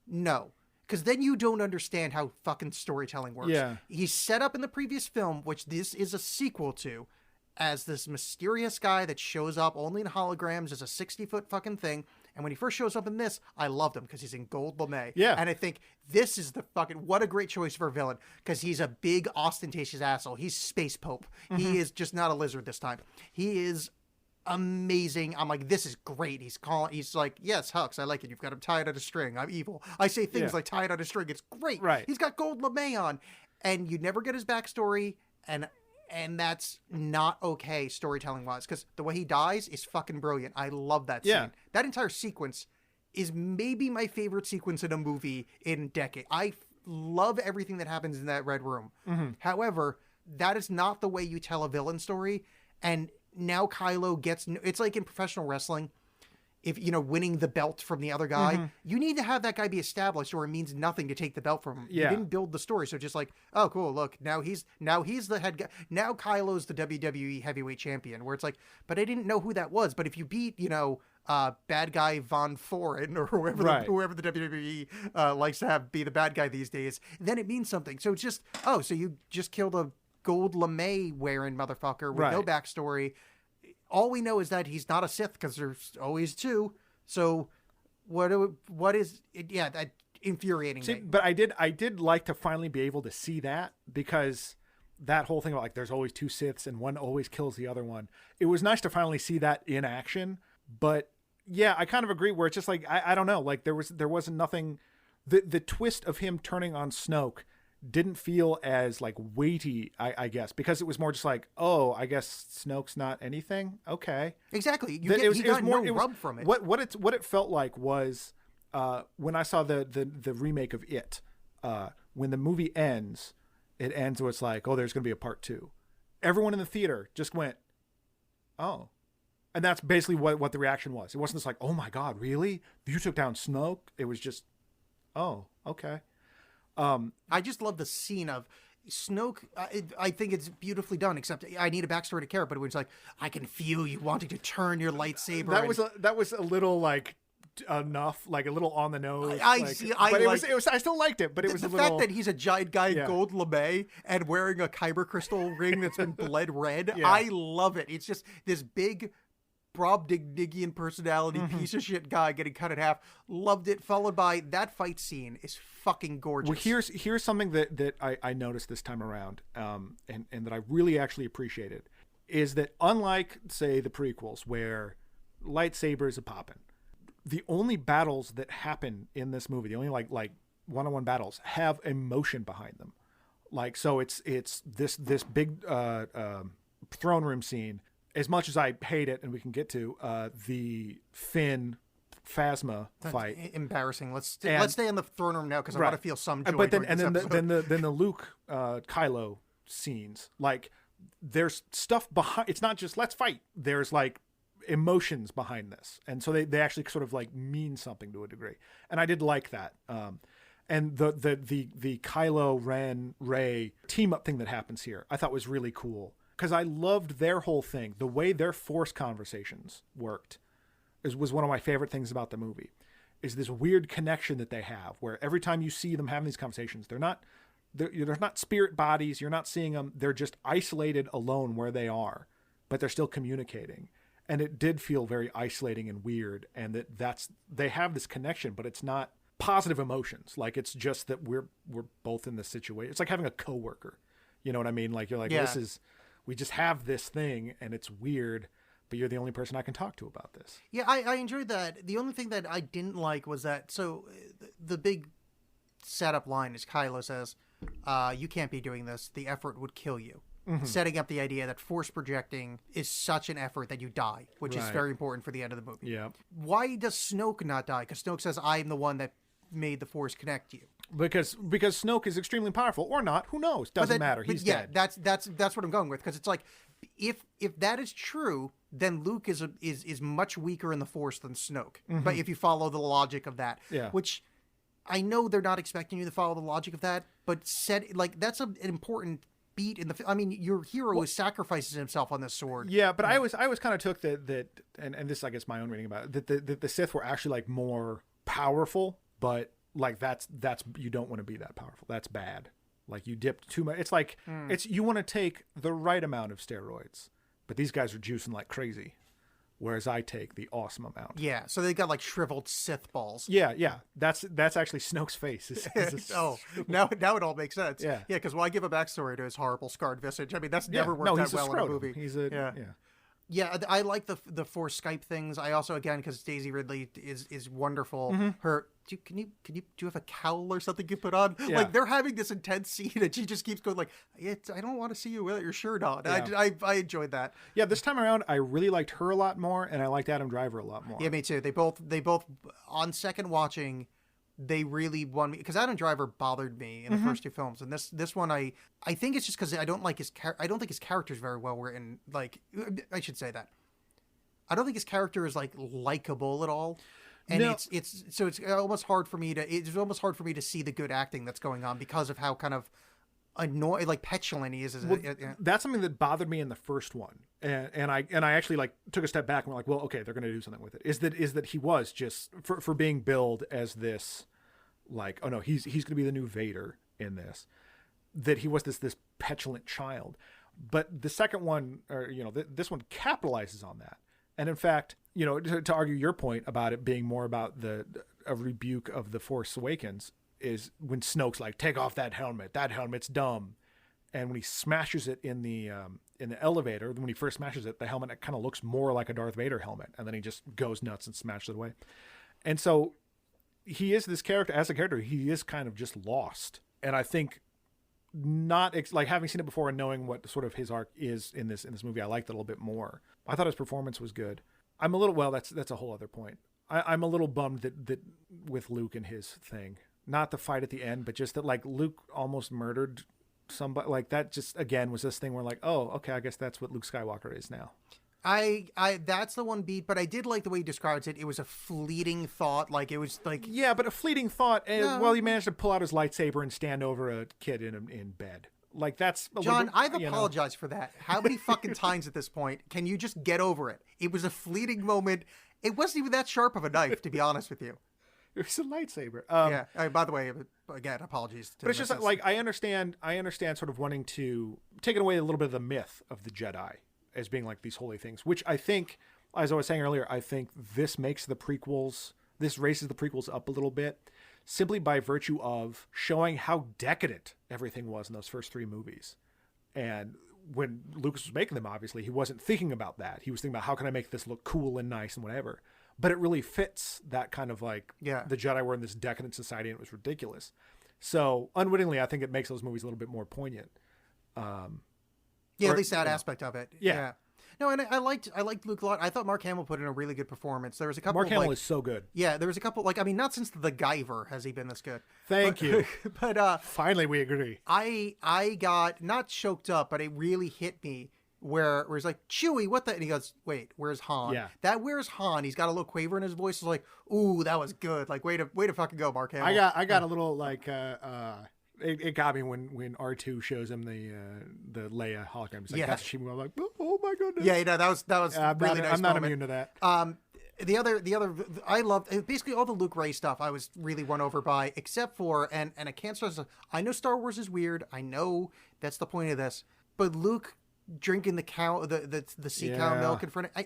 no. Because then you don't understand how fucking storytelling works. Yeah. He's set up in the previous film, which this is a sequel to, as this mysterious guy that shows up only in holograms as a 60-foot fucking thing. And when he first shows up in this, I loved him because he's in gold lame. Yeah. And I think this is the fucking, what a great choice for a villain because he's a big ostentatious asshole. He's Space Pope. He is just not a lizard this time. He is amazing. I'm like, this is great. He's like, yes, Hux, I like it. You've got him tied on a string. I'm evil. I say things like tied on a string. It's great. Right. He's got gold lame on. And you never get his backstory. And that's not okay storytelling wise because the way he dies is fucking brilliant. I love that scene. Yeah. That entire sequence is maybe my favorite sequence in a movie in decades. I love everything that happens in that red room. However, that is not the way you tell a villain story. And now Kylo gets, it's like in professional wrestling, if, winning the belt from the other guy, you need to have that guy be established or it means nothing to take the belt from him. Yeah. You didn't build the story. So just like, oh, cool. Look, now he's the head guy. Now Kylo's the WWE heavyweight champion where it's like, but I didn't know who that was. But if you beat, bad guy Von Foreign or whoever the WWE likes to have be the bad guy these days, then it means something. So it's just, oh, so you just killed a gold lame wearing motherfucker with no backstory. All we know is that he's not a Sith because there's always two. So what is it? Yeah, that infuriating me. But I did like to finally be able to see that because that whole thing about like there's always two Siths and one always kills the other one. It was nice to finally see that in action. But yeah, I kind of agree where it's just like I don't know, like there wasn't nothing. The twist of him turning on Snoke didn't feel as like weighty, I guess, because it was more just like, oh, I guess Snoke's not anything. Okay, exactly. He got no rub from it. What it felt like was when I saw the remake of It. When the movie ends, it ends where it's like, oh, there's going to be a part 2. Everyone in the theater just went, oh. And that's basically what the reaction was. It wasn't just like, oh my God, really? You took down Snoke? It was just, oh, okay. I just love the scene of Snoke. I think it's beautifully done, except I need a backstory to care. But it was like, I can feel you wanting to turn your lightsaber. That was a little like enough, like a little on the nose. I still liked it, but it was the a little. fact that he's a giant guy in gold lame and wearing a kyber crystal ring that's been bled red. Yeah. I love it. It's just this big Brobdingnagian personality piece of shit guy getting cut in half. Loved it. Followed by that fight scene is fucking gorgeous. Well, here's something that I noticed this time around, and that I really actually appreciated, is that unlike say the prequels where lightsabers are popping, the only battles that happen in this movie, the only like one-on-one battles, have emotion behind them. Like, so it's this big throne room scene. As much as I hate it, and we can get to the Finn Phasma fight, embarrassing. Let's stay in the throne room now because I want to feel some joy. But then the Luke Kylo scenes, like there's stuff behind. It's not just let's fight. There's like emotions behind this, and so they actually sort of like mean something to a degree, and I did like that. And the Kylo Ren Rey team up thing that happens here, I thought was really cool. Because I loved their whole thing. The way their Force conversations worked was one of my favorite things about the movie. Is this weird connection that they have, where every time you see them having these conversations, they're not spirit bodies. You're not seeing them. They're just isolated, alone where they are, but they're still communicating. And it did feel very isolating and weird. And they have this connection, but it's not positive emotions. Like, it's just that we're both in this situation. It's like having a coworker. You know what I mean? Like, you're like, we just have this thing and it's weird, but you're the only person I can talk to about this. Yeah, I enjoyed that. The only thing that I didn't like was that, so the big setup line is Kylo says, you can't be doing this. The effort would kill you. Mm-hmm. Setting up the idea that force projecting is such an effort that you die, which is very important for the end of the movie. Yeah. Why does Snoke not die? Because Snoke says, I'm the one that made the force connect you. Because Snoke is extremely powerful, or not. Who knows? Doesn't matter. He's dead. That's what I'm going with. Because it's like, if that is true, then Luke is much weaker in the Force than Snoke. Mm-hmm. But if you follow the logic of that, which I know they're not expecting you to follow the logic of that, but that's an important beat in the. I mean, your hero sacrifices himself on this sword. Yeah, but I always kind of took that, and this I guess my own reading about it, that the Sith were actually like more powerful, but. Like that's you don't want to be that powerful. That's bad. Like you dipped too much. It's like you want to take the right amount of steroids, but these guys are juicing like crazy, whereas I take the awesome amount. Yeah, so they got like shriveled Sith balls. Yeah. That's actually Snoke's face. Oh, now it all makes sense. Yeah, because why give a backstory to his horrible scarred visage? I mean, that's never worked out well in a movie. He's Yeah, I like the Force Skype things. I also, again, because Daisy Ridley is wonderful. Mm-hmm. Her, do you have a cowl or something you put on? Yeah. Like they're having this intense scene, and she just keeps going like, I don't want to see you without your shirt on. Yeah. I enjoyed that. Yeah, this time around, I really liked her a lot more, and I liked Adam Driver a lot more. Yeah, me too. They both on second watching. They really won me because Adam Driver bothered me in the first two films, and this one I think it's just because I don't think his character is very well written. Like I should say that I don't think his character is like likable at all, and it's almost hard for me to see the good acting that's going on because of how kind of annoying, like petulant he is. That's something that bothered me in the first one, and I actually like took a step back and went like, well, okay, they're going to do something with it. Is that he was just for being billed as this, like, oh no, he's going to be the new Vader in this, that he was this petulant child. But the second one, or this one capitalizes on that, and in fact, to argue your point about it being more about a rebuke of the Force Awakens. Is when Snoke's like, take off that helmet. That helmet's dumb. And when he smashes it in the elevator, when he first smashes it, the helmet kind of looks more like a Darth Vader helmet. And then he just goes nuts and smashes it away. And so he is this character. As a character, he is kind of just lost. And I think not like having seen it before and knowing what sort of his arc is in this movie, I liked it a little bit more. I thought his performance was good. I'm a little, well, that's a whole other point. I'm a little bummed that with Luke and his thing. Not the fight at the end, but just that like Luke almost murdered somebody. Like that just again was this thing where like, oh, okay, I guess that's what Luke Skywalker is now. I that's the one beat, but I did like the way he describes it. It was a fleeting thought. Like it was like, yeah, but a fleeting thought. Well, he managed to pull out his lightsaber and stand over a kid in bed. Like that's John. I've apologized for that. How many fucking times at this point can you just get over it? It was a fleeting moment. It wasn't even that sharp of a knife, to be honest with you. It was a lightsaber. Yeah. By the way, again, apologies. But it's just like I understand sort of wanting to take away a little bit of the myth of the Jedi as being like these holy things, which I think, as I was saying earlier, I think this raises the prequels up a little bit simply by virtue of showing how decadent everything was in those first three movies. And when Lucas was making them, obviously, he wasn't thinking about that. He was thinking about how can I make this look cool and nice and whatever. but it really fits that kind of like Yeah. the Jedi were in this decadent society and it was ridiculous. So unwittingly, I think it makes those movies a little bit more poignant. Yeah, at least that aspect of it. Yeah. No, and I liked Luke a lot. I thought Mark Hamill put in a really good performance. There was a couple. Mark of, Hamill like, is so good. Yeah, there was a couple. Like, I mean, not since the Guyver has he been this good. Thank you. But Finally, we agree. I got not choked up, but it really hit me where he's like, Chewie, what the? And he goes, wait, where's Han? Yeah. That where's Han? He's got a little quaver in his voice. It's like, ooh, that was good. Like, way to fucking go, Mark Hamill. I got a little like it got me when R2 shows him the Leia hologram. It's like, that's Chewie. I'm like, oh my goodness. Yeah, that was really nice. I'm not moment. immune to that. The other, I loved basically all the Luke Ray stuff. I was really run over by, except for and I can't stress. I know Star Wars is weird. I know that's the point of this, but Luke drinking the cow, the sea cow milk in front of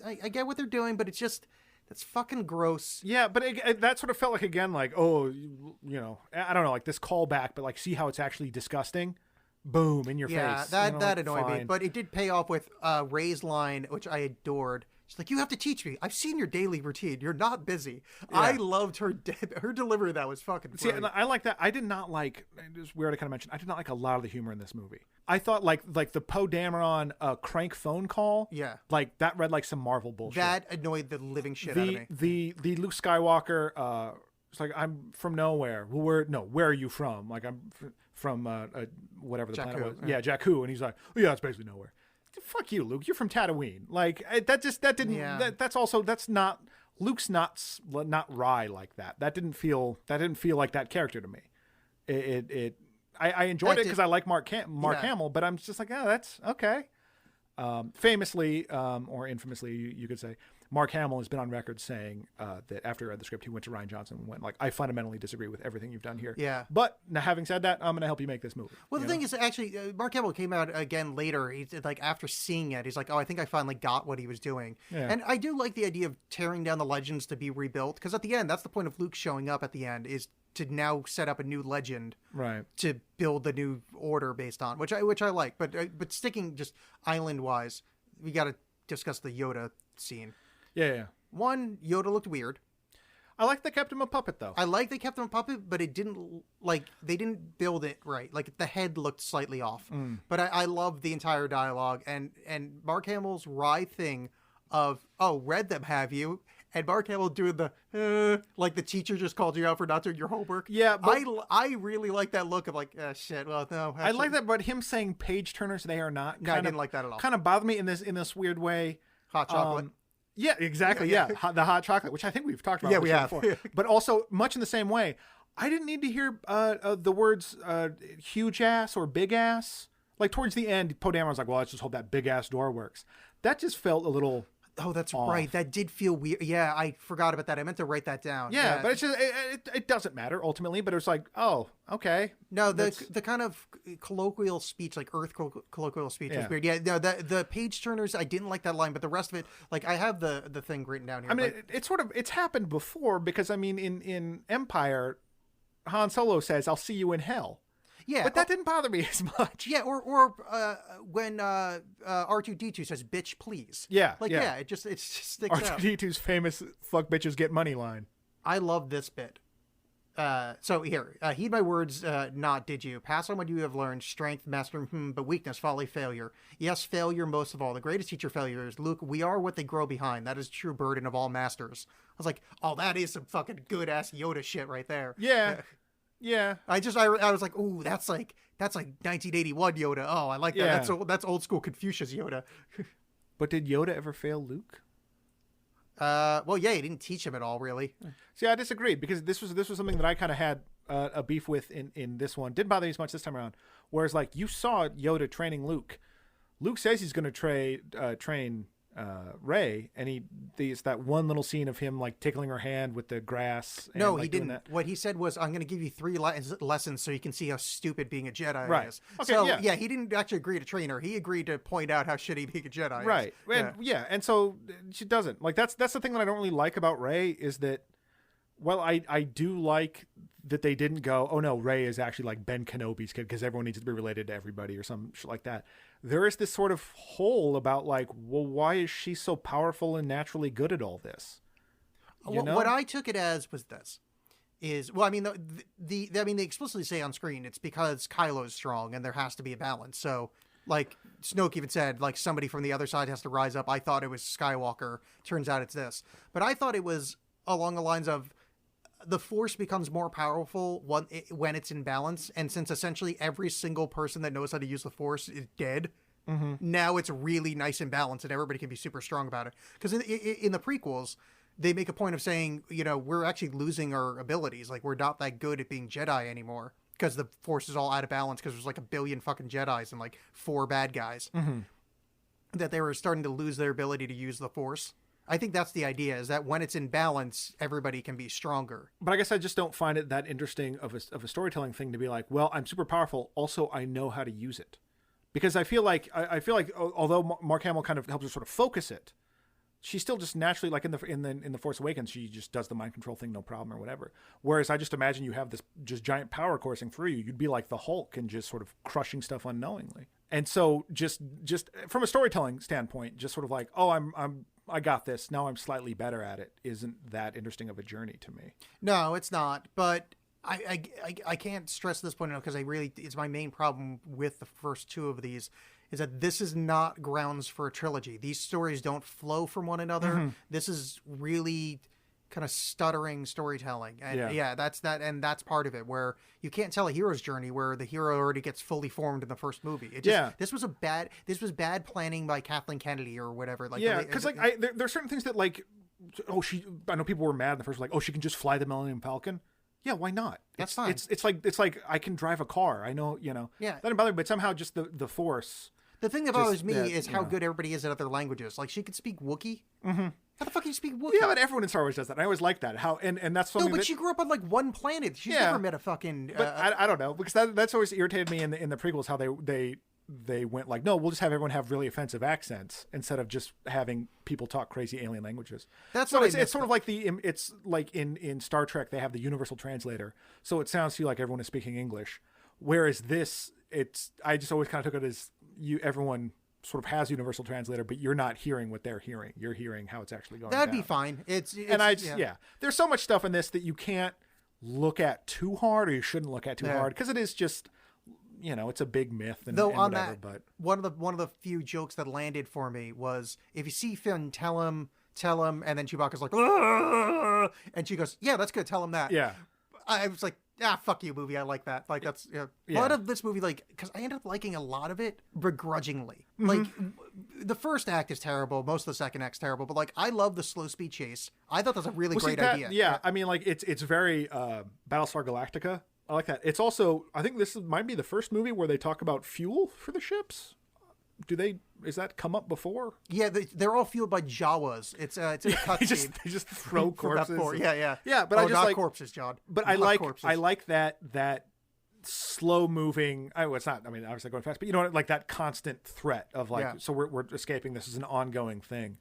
I get what they're doing, but it's just that's fucking gross. Yeah, but that sort of felt like again like I don't know, like this callback, but like see how it's actually disgusting. Boom in your face. Yeah, that annoyed me, but it did pay off with Ray's line, which I adored. She's like, you have to teach me. I've seen your daily routine. You're not busy. Yeah. I loved her delivery. That was fucking funny. See, and I like that. I did not like, it's weird to kind of mention, I did not like a lot of the humor in this movie. I thought like the Poe Dameron crank phone call. Yeah. Like that read like some Marvel bullshit. That annoyed the living shit out of me. The Luke Skywalker, it's like, I'm from nowhere. Where are you from? Like I'm from whatever the planet was. Yeah, Jakku. And he's like, oh, yeah, it's basically nowhere. Fuck you, Luke. You're from Tatooine. Like that's not Luke's not wry like that. That didn't feel like that character to me. I enjoyed it because I like Mark Hamill, but I'm just like, oh, that's okay. Famously, or infamously, you could say, Mark Hamill has been on record saying that after he read the script, he went to Rian Johnson and went like, I fundamentally disagree with everything you've done here. Yeah. But now, having said that, I'm going to help you make this movie. Well, the thing is, actually, Mark Hamill came out again later. He's like, after seeing it, he's like, oh, I think I finally got what he was doing. Yeah. And I do like the idea of tearing down the legends to be rebuilt, because at the end, that's the point of Luke showing up at the end, is to now set up a new legend, right? To build the new order based on, which I like. But sticking just island wise, we got to discuss the Yoda scene. Yeah. One, Yoda looked weird. I like they kept him a puppet, though. I like they kept him a puppet, but it didn't, like, they didn't build it right. Like, the head looked slightly off. But I love the entire dialogue. And Mark Hamill's wry thing of, oh, read them, have you? And Mark Hamill doing the, like the teacher just called you out for not doing your homework. Yeah, but I really like that look of like, shit, well, no. I like that, but him saying page turners, they are not. No, I didn't like that at all. Kind of bothered me in this weird way. Hot chocolate. Yeah, exactly. Yeah. The hot chocolate, which I think we've talked about. Yeah, we have. Before. But also, much in the same way, I didn't need to hear the words huge ass or big ass. Like towards the end, Poe Dameron's like, well, let's just hope that big ass door works. That just felt a little. Oh, that's off. Right. That did feel weird. Yeah, I forgot about that. I meant to write that down. Yeah, but it's just it doesn't matter ultimately. But it's like, oh, okay. No, the kind of colloquial speech, like Earth colloquial speech, was weird. Yeah, no, the page turners, I didn't like that line, but the rest of it, like I have the thing written down here. I mean, it's happened before because I mean, in Empire, Han Solo says, "I'll see you in hell." Yeah, but that didn't bother me as much. Yeah, or when R2-D2 says "bitch, please." Yeah, it just sticks out. R2-D2's famous "fuck bitches get money" line. I love this bit. So here, heed my words, not did you. Pass on what you have learned, strength, master, but weakness, folly, failure. Yes, failure most of all. The greatest teacher failure is, Luke, we are what they grow behind. That is true burden of all masters. I was like, oh, that is some fucking good-ass Yoda shit right there. Yeah. Yeah, I was like, ooh, that's like 1981 Yoda. Oh, I like that. Yeah. That's old school Confucius Yoda. But did Yoda ever fail Luke? Well, yeah, he didn't teach him at all, really. See, I disagree because this was something that I kind of had a beef with in this one. Didn't bother me as much this time around. Whereas, like, you saw Yoda training Luke. Luke says he's going to train Rey, and it's that one little scene of him like tickling her hand with the grass. And, no, he didn't. What he said was, "I'm going to give you 3 lessons so you can see how stupid being a Jedi is." Okay, so yeah, he didn't actually agree to train her. He agreed to point out how shitty being a Jedi is. Right. And and so she doesn't. Like that's the thing that I don't really like about Rey is that Well, I do like that they didn't go, oh no, Rey is actually like Ben Kenobi's kid because everyone needs to be related to everybody or some shit like that. There is this sort of hole about like, well, why is she so powerful and naturally good at all this? You know? What I took it as was this. Well, I mean, I mean, they explicitly say on screen it's because Kylo's strong and there has to be a balance. So, like, Snoke even said, like, somebody from the other side has to rise up. I thought it was Skywalker. Turns out it's this. But I thought it was along the lines of the Force becomes more powerful when it's in balance. And since essentially every single person that knows how to use the Force is dead, now it's really nice and balanced and everybody can be super strong about it. Because in the prequels, they make a point of saying, you know, we're actually losing our abilities. Like, we're not that good at being Jedi anymore because the Force is all out of balance because there's like a billion fucking Jedis and like 4 bad guys. That they were starting to lose their ability to use the Force. I think that's the idea, is that when it's in balance, everybody can be stronger. But I guess I just don't find it that interesting of a storytelling thing to be like, well, I'm super powerful. Also, I know how to use it. Because I feel like although Mark Hamill kind of helps us sort of focus it, she's still just naturally, like in the Force Awakens, she just does the mind control thing, no problem or whatever. Whereas I just imagine you have this just giant power coursing through you. You'd be like the Hulk and just sort of crushing stuff unknowingly. And so just from a storytelling standpoint, just sort of like, oh, I got this. Now I'm slightly better at it. Isn't that interesting of a journey to me? No, it's not. But I can't stress this point enough because it's my main problem with the first 2 of these. Is that this is not grounds for a trilogy. These stories don't flow from one another. This is really kind of stuttering storytelling. And that's part of it, where you can't tell a hero's journey where the hero already gets fully formed in the first movie. This was bad planning by Kathleen Kennedy or whatever. Like, because there are certain things that, like, I know people were mad in the first, like, oh, she can just fly the Millennium Falcon. Yeah, why not? That's fine. It's like I can drive a car. I know, you know. Yeah. That didn't bother me, but somehow just the Force. The thing that bothers me is how good everybody is at other languages. Like, she could speak Wookiee. How the fuck can you speak Wookiee? Yeah, but everyone in Star Wars does that. I always like that. And that's something. No, but she grew up on like one planet. She's never met a fucking. But I don't know, because that's always irritated me in the prequels, how they went like, no, we'll just have everyone have really offensive accents instead of just having people talk crazy alien languages. That's so what it's sort of like it's like in Star Trek they have the universal translator, so it sounds to you like everyone is speaking English, whereas this, I just always kind of took it as everyone sort of has universal translator, but you're not hearing what they're hearing. You're hearing how it's actually going. That'd down. be fine. There's so much stuff in this that you can't look at too hard, or you shouldn't look at too hard, because it is just, you know, it's a big myth and whatever. But one of the few jokes that landed for me was, if you see Finn, tell him, and then Chewbacca's like, "Argh!" And she goes, yeah, that's good. Tell him that. Yeah. I was like, fuck you, movie. I like that. Like, that's a lot of this movie, like, because I ended up liking a lot of it begrudgingly. Like, the first act is terrible. Most of the second act's terrible. But, like, I love the slow speed chase. I thought that was a really great idea. Yeah, I mean, like, it's very Battlestar Galactica. I like that. It's also, I think this might be the first movie where they talk about fuel for the ships. Is that come up before? Yeah, they're all fueled by Jawas. It's a cutscene. They just throw corpses. Yeah. But I just not like corpses, John. But I like that slow moving. It's not. I mean, obviously going fast, but you know, like that constant threat of like. So we're escaping. This is an ongoing thing,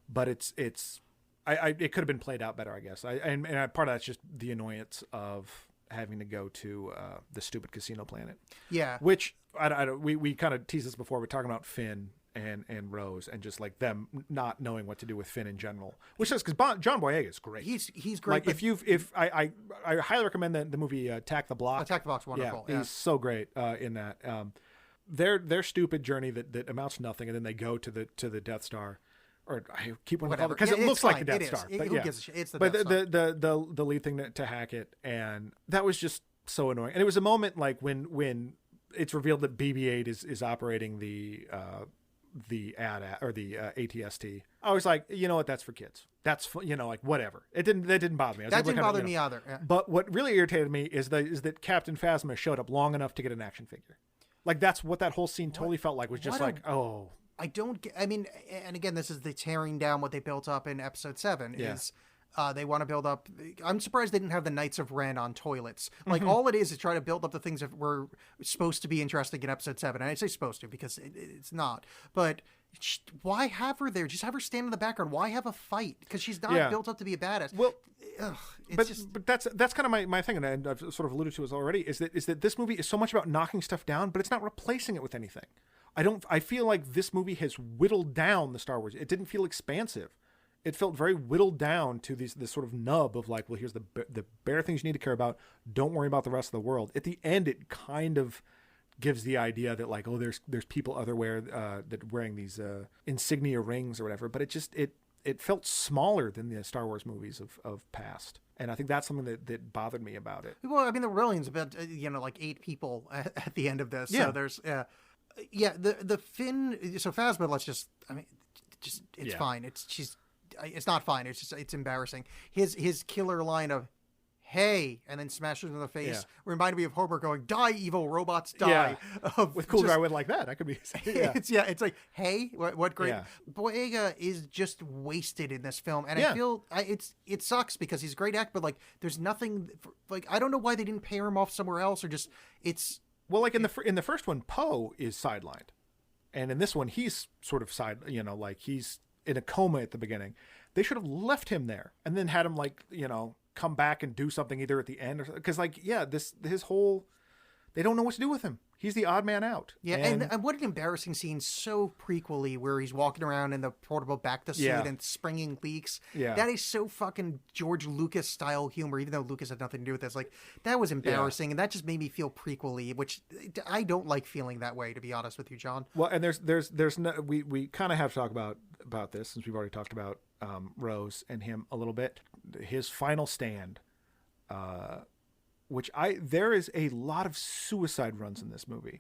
but it could have been played out better, I guess. And part of that's just the annoyance of having to go to the stupid casino planet. Yeah. Which we kind of teased this before. We're talking about Finn and Rose, and just like them not knowing what to do with Finn in general. Which is because John Boyega is great. He's great. Like I highly recommend the movie Attack the Block. Attack the Block's wonderful. Yeah, he's so great in that. Their stupid journey that amounts to nothing, and then they go to the Death Star. Or I keep wanting to call it, because it looks like a Death Star. But who gives a shit? It's the Death Star. the lead thing to hack it, and that was just so annoying. And it was a moment like when it's revealed that BB-8 is operating the ATST. I was like, you know what, that's for kids. That's, you know, like whatever. That didn't bother me. That didn't bother me either. Yeah. But what really irritated me is that Captain Phasma showed up long enough to get an action figure. Like that's what that whole scene totally felt like. Was just I don't get. I mean, and again, this is the tearing down what they built up in Episode 7. Yeah. Is They want to build up. I'm surprised they didn't have the Knights of Ren on toilets. Like all it is try to build up the things that were supposed to be interesting in episode 7. And I say supposed to because it's not. But why have her there? Just have her stand in the background. Why have a fight? Because she's not built up to be a badass. Well, but that's kind of my thing, and I've sort of alluded to it already. Is that this movie is so much about knocking stuff down, but it's not replacing it with anything. I feel like this movie has whittled down the Star Wars. It didn't feel expansive. It felt very whittled down to this sort of nub of like, well, here's the bare things you need to care about. Don't worry about the rest of the world. At the end, it kind of gives the idea that like, oh, there's people otherwhere that wearing these insignia rings or whatever. But it felt smaller than the Star Wars movies of past. And I think that's something that bothered me about it. Well, I mean, the rebellion's about like 8 people at the end of this. Yeah. So there's the Finn. So Phasma, it's fine. It's not fine. It's embarrassing. His killer line of "Hey," and then smashes her in the face reminded me of Homer going, "Die, evil robots, die." Yeah. With cool guy went like that. I could be. Yeah. It's like, hey, what great. Yeah. Boyega is just wasted in this film, and Yeah. I feel it sucks because he's a great actor, but like there's nothing like I don't know why they didn't pair him off somewhere else or just it's. Well, like in the first one, Poe is sidelined, and in this one, he's sort of like he's in a coma at the beginning. They should have left him there and then had him come back and do something either at the end or because his whole they don't know what to do with him. He's the odd man out. Yeah, and what an embarrassing scene so prequely where he's walking around in the portable bacta suit and springing leaks. Yeah. That is so fucking George Lucas style humor, even though Lucas had nothing to do with this. Like, that was embarrassing, and that just made me feel prequely, which I don't like feeling that way, to be honest with you, John. Well, and there's no we kind of have to talk about this since we've already talked about Rose and him a little bit. His final stand, there is a lot of suicide runs in this movie.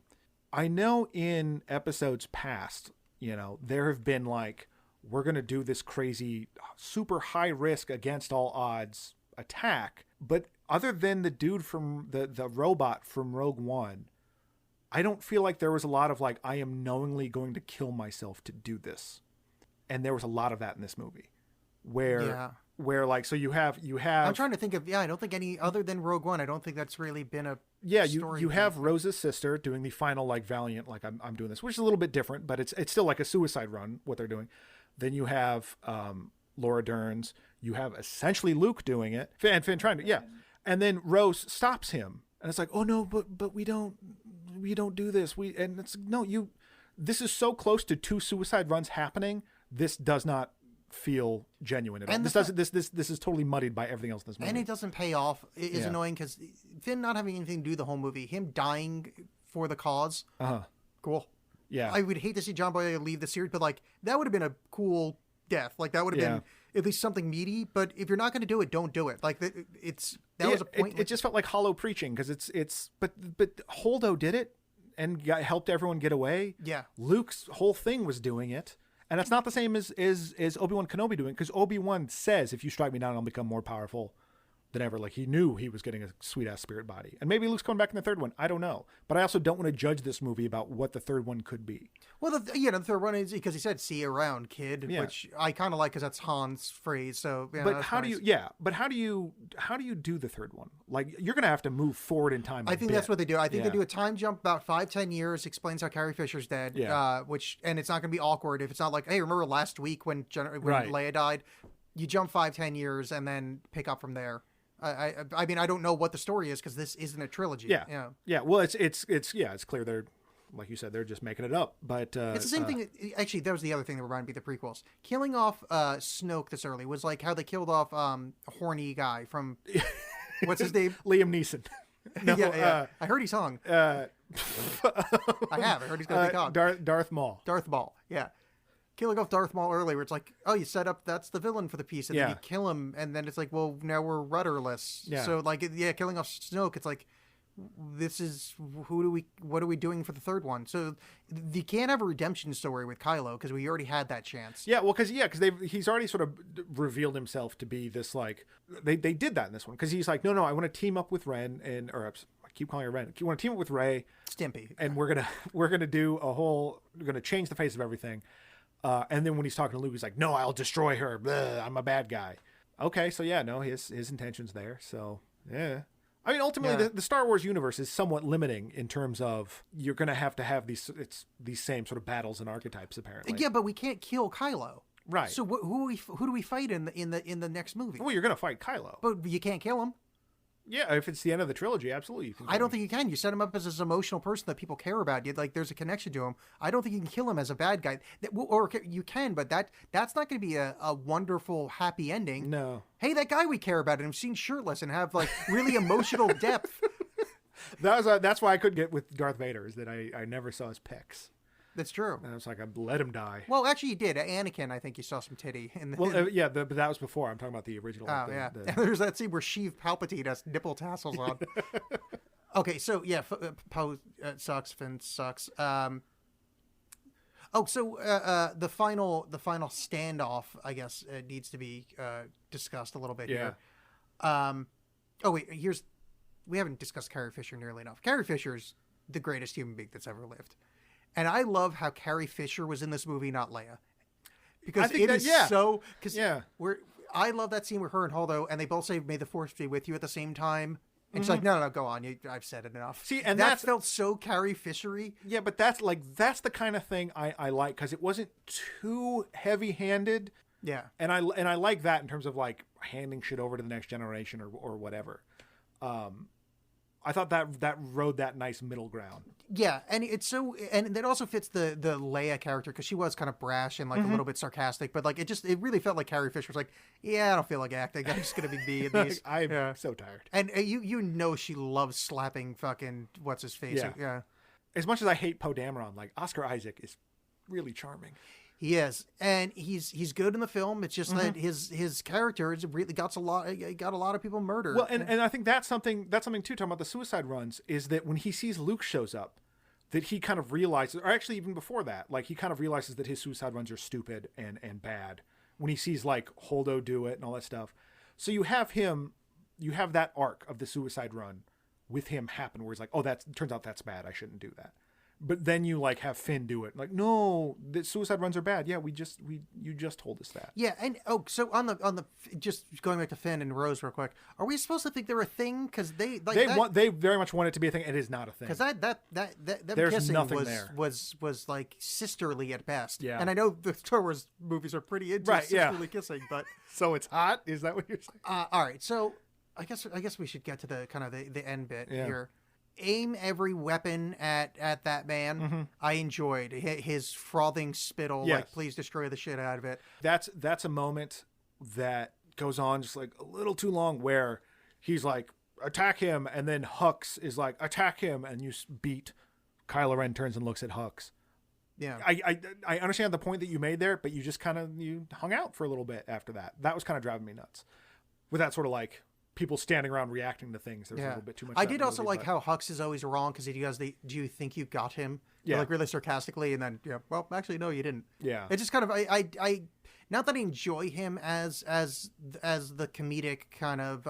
I know in episodes past, there have been like, we're going to do this crazy, super high risk against all odds attack. But other than the dude from the robot from Rogue One, I don't feel like there was a lot of like, I am knowingly going to kill myself to do this. And there was a lot of that in this movie where like, so you have I'm trying to think of I don't think any other than Rogue One. I don't think that's really been a story you have Rose's sister doing the final like valiant like I'm doing this, which is a little bit different, but it's still like a suicide run what they're doing. Then you have Laura Dern's, you have essentially Luke doing it, Finn trying to and then Rose stops him and it's like, oh no, but we don't do this, this is so close to 2 suicide runs happening. This does not feel genuine at all. This is totally muddied by everything else in this movie. And it doesn't pay off. It is annoying because Finn not having anything to do the whole movie, him dying for the cause. Cool. Yeah. I would hate to see John Boyega leave the series, but like that would have been a cool death. Like that would have been at least something meaty. But if you're not going to do it, don't do it. Like that was a point. It just felt like hollow preaching because but Holdo did it and helped everyone get away. Yeah. Luke's whole thing was doing it. And that's not the same as Obi-Wan Kenobi doing, because Obi-Wan says, if you strike me down, I'll become more powerful than ever. Like, he knew he was getting a sweet-ass spirit body. And maybe Luke's coming back in the third one. I don't know. But I also don't want to judge this movie about what the third one could be. Well, the third one is because he said, see you around, kid, which I kind of like because that's Han's phrase. So, but how do you do the third one? Like, you're going to have to move forward in time. I think that's what they do. I think they do a time jump about 5-10 years, explains how Carrie Fisher's dead, and it's not going to be awkward if it's not like, hey, remember last week when Leia died? You jump 5-10 years and then pick up from there. I mean, I don't know what the story is because this isn't a trilogy. Yeah. Well, it's clear they're, like you said, they're just making it up. But it's the same thing. Actually, that was the other thing that reminded me of the prequels. Killing off Snoke this early was like how they killed off a horny guy from what's his name? Liam Neeson. No, I heard he's hung. I heard he's got a big hog. Darth Maul. Darth Maul. Yeah. Killing off Darth Maul early, where it's like, oh, you set up that's the villain for the piece, and then you kill him, and then it's like, well, now we're rudderless. Yeah. So like, killing off Snoke, it's like, this is what are we doing for the third one? So you can't have a redemption story with Kylo because we already had that chance. Yeah, well, because he's already sort of revealed himself to be this like they did that in this one because he's like, no, I want to team up with Ren I keep calling her Ren. I want to team up with Rey, Stimpy, and we're gonna change the face of everything. And then when he's talking to Luke, he's like, no, I'll destroy her. Blah, I'm a bad guy. okay, so yeah, no, his intention's there. So yeah. I mean, ultimately, Yeah. the Star Wars universe is somewhat limiting in terms of you're going to have these same sort of battles and archetypes, apparently. Yeah, but we can't kill Kylo. Right. So who do we fight in the next movie? Well, you're going to fight Kylo. But you can't kill him. Yeah, if it's the end of the trilogy, absolutely. You can I don't think you can. You set him up as this emotional person that people care about. Like there's a connection to him. I don't think you can kill him as a bad guy. Or you can, but that's not going to be a wonderful, happy ending. No. Hey, that guy we care about and we've seen shirtless and have like really emotional depth. That's why I couldn't get with Darth Vader, is that I never saw his pecs. That's true. And I was like, I let him die. Well, actually, you did. Anakin, I think you saw some titty. Yeah, but that was before. I'm talking about the original. Oh, yeah. There's that scene where Sheev Palpatine has nipple tassels on. Okay, so, yeah, Poe sucks, Finn sucks. The final standoff, I guess, needs to be discussed a little bit here. We haven't discussed Carrie Fisher nearly enough. Carrie Fisher's the greatest human being that's ever lived. And I love how Carrie Fisher was in this movie, not Leia. Because I love that scene with her and Holdo, and they both say, "May the Force be with you" at the same time. And she's like, no, go on. I've said it enough. See, and that felt so Carrie Fisher-y. Yeah, but that's the kind of thing I like, because it wasn't too heavy-handed. Yeah. And I like that in terms of like handing shit over to the next generation or whatever. I thought that rode that nice middle ground. Yeah, and and that also fits the Leia character, because she was kind of brash and like a little bit sarcastic, but like it really felt like Carrie Fisher was like, yeah, I don't feel like acting. I'm just gonna be me in these. I'm so tired. And she loves slapping fucking what's his face. Yeah. As much as I hate Poe Dameron, like Oscar Isaac is really charming. He is, and he's good in the film. It's just that his character is really got a lot of people murdered. Well, and I think that's something too. Talking about the suicide runs, is that when he sees Luke shows up, that he kind of realizes, or actually even before that, like he kind of realizes that his suicide runs are stupid and bad. When he sees like Holdo do it and all that stuff, so you have that arc of the suicide run with him happen, where he's like, oh, turns out that's bad. I shouldn't do that. But then you like have Finn do it. Like, no, the suicide runs are bad. Yeah, you just told us that. Yeah, and so on the just going back to Finn and Rose real quick, are we supposed to think they're a thing? Because they very much want it to be a thing. It is not a thing. Because that There's kissing nothing there. was like sisterly at best. Yeah. And I know the Star Wars movies are pretty into sisterly kissing, but so it's hot. Is that what you're saying? All right, so I guess we should get to the kind of the end bit here. Aim every weapon at that man. I enjoyed his frothing spittle. Yes. Like, please destroy the shit out of it. That's a moment that goes on just like a little too long, where he's like, attack him, and then Hux is like, attack him, and you beat. Kylo Ren turns and looks at Hux. Yeah, I understand the point that you made there, but you just kind of you hung out for a little bit after that. That was kind of driving me nuts. With that sort of like people standing around reacting to things. There's a little bit too much. I did also like how Hux is always wrong, because he does do you think you got him? Yeah. Like really sarcastically, and then well, actually no, you didn't. Yeah. It just kind of I not that I enjoy him as the comedic kind of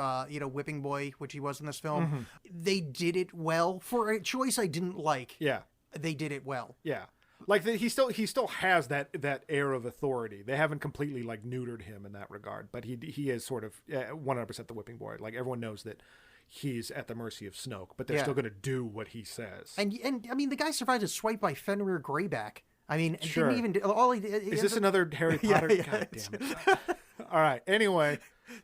whipping boy, which he was in this film. They did it well for a choice I didn't like. Yeah. They did it well. Yeah. Like he still has that air of authority. They haven't completely like neutered him in that regard, but he is sort of 100% the whipping boy. Like everyone knows that he's at the mercy of Snoke, but they're still going to do what he says. And I mean, the guy survived a swipe by Fenrir Greyback. I mean, sure. Didn't even all he did. Is this another Harry Potter? God damn it! All right. Anyway,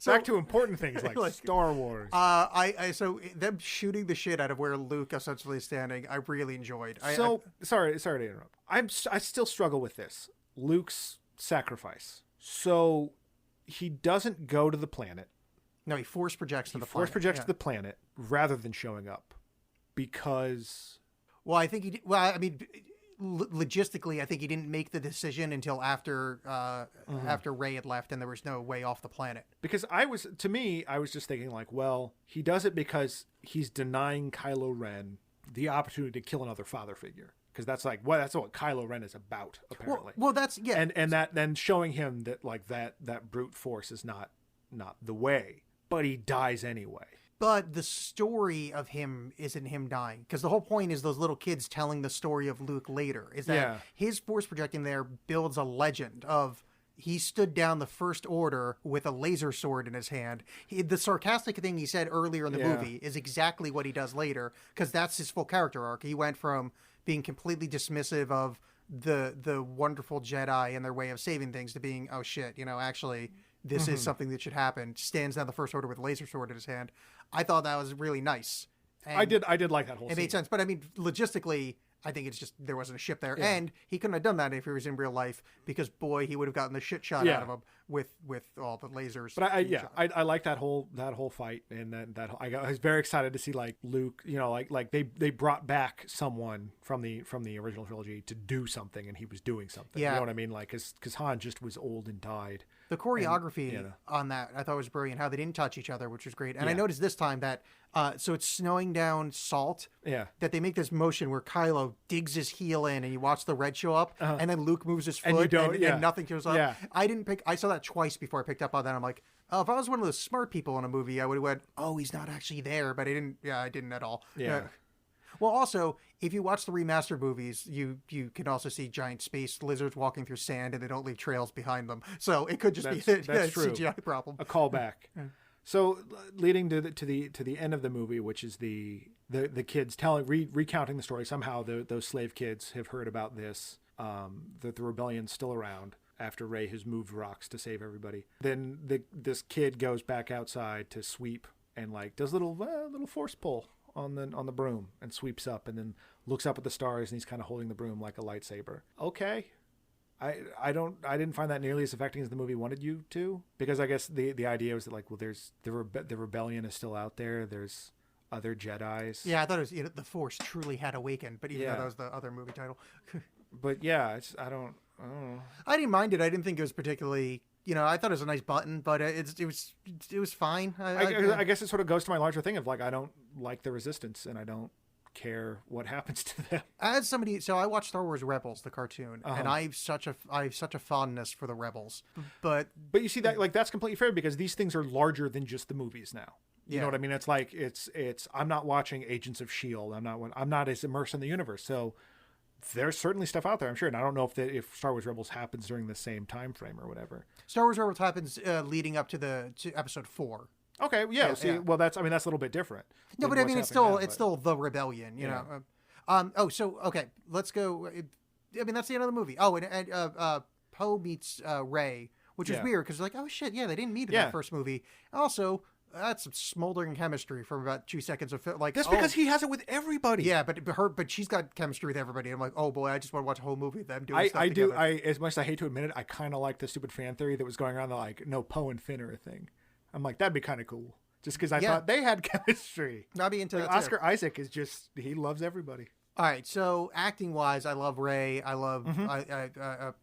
back to important things like Star Wars. So them shooting the shit out of where Luke essentially is standing, I really enjoyed. Sorry to interrupt. I still struggle with this. Luke's sacrifice. So he doesn't go to the planet. No, he force projects to the planet. Force projects to the planet rather than showing up, because. Well, I think he. Well, I mean, logistically, I think he didn't make the decision until after Rey had left and there was no way off the planet. Because I was just thinking like, well, he does it because he's denying Kylo Ren the opportunity to kill another father figure. Because that's what Kylo Ren is about, apparently. Well, that's and that then showing him that like that brute force is not the way, but he dies anyway. But the story of him isn't him dying, because the whole point is those little kids telling the story of Luke later. Is that his force projecting there builds a legend of he stood down the First Order with a laser sword in his hand. The sarcastic thing he said earlier in the movie is exactly what he does later, because that's his full character arc. He went from being completely dismissive of the wonderful Jedi and their way of saving things to being, oh shit, actually this is something that should happen. Stands down the First Order with a laser sword in his hand. I thought that was really nice. And I did like that whole scene. It made sense, but I mean, logistically, I think it's just there wasn't a ship there, and he couldn't have done that if he was in real life, because boy, he would have gotten the shit shot out of him with all the lasers. But I like that whole fight, and I was very excited to see like Luke, like they brought back someone from the original trilogy to do something, and he was doing something. Yeah. You know what I mean? Like, because Han just was old and died. The choreography on that I thought was brilliant. How they didn't touch each other, which was great. And I noticed this time that so it's snowing down salt. Yeah. That they make this motion where Kylo digs his heel in, and you watch the red show up, and then Luke moves his foot, and nothing shows up. Yeah. I saw that twice before I picked up on that. I'm like, oh, if I was one of those smart people in a movie, I would have went, oh, he's not actually there. But I didn't. Yeah, I didn't at all. Yeah. Well, also, if you watch the remastered movies, you can also see giant space lizards walking through sand, and they don't leave trails behind them. So it could just be a CGI problem. A callback. So leading to the end of the movie, which is the kids recounting the story. Somehow those slave kids have heard about this, that the rebellion's still around after Rey has moved rocks to save everybody. Then this kid goes back outside to sweep and like does a little force pull on the broom and sweeps up, and then looks up at the stars, and he's kind of holding the broom like a lightsaber. Okay. I didn't find that nearly as affecting as the movie wanted you to, because I guess the idea was that like, well, there's the rebellion is still out there. There's other Jedis. Yeah, I thought it was the Force truly had awakened, but even though that was the other movie title. But yeah, I don't know. I didn't mind it. I didn't think it was particularly. I thought it was a nice button, but it was fine. I guess it sort of goes to my larger thing of like, I don't like the Resistance, and I don't care what happens to them. As somebody, so I watched Star Wars Rebels, the cartoon, and I have such a fondness for the Rebels. But you see that, like, that's completely fair, because these things are larger than just the movies now. You know what I mean? It's like it's I'm not watching Agents of S.H.I.E.L.D. I'm not as immersed in the universe. So there's certainly stuff out there, I'm sure, and I don't know if Star Wars Rebels happens during the same time frame or whatever. Star Wars Rebels happens leading up to Episode 4. Okay, yeah. Well, that's a little bit different. No, but I mean, it's still the rebellion, you know. Okay, let's go. I mean, that's the end of the movie. Oh, and Poe meets Rey, which is weird because like, oh shit, yeah, they didn't meet in that first movie. Also, that's some smoldering chemistry for about 2 seconds of like. That's because he has it with everybody. Yeah, but she's got chemistry with everybody. I'm like, oh boy, I just want to watch a whole movie of them doing stuff together. As much as I hate to admit it, I kind of like the stupid fan theory that was going around that like, no, Poe and Finn are a thing. I'm like, that'd be kind of cool. Just because I thought they had chemistry. I'd be into that Oscar Isaac is just, he loves everybody. All right, so acting-wise, I love Rey. I love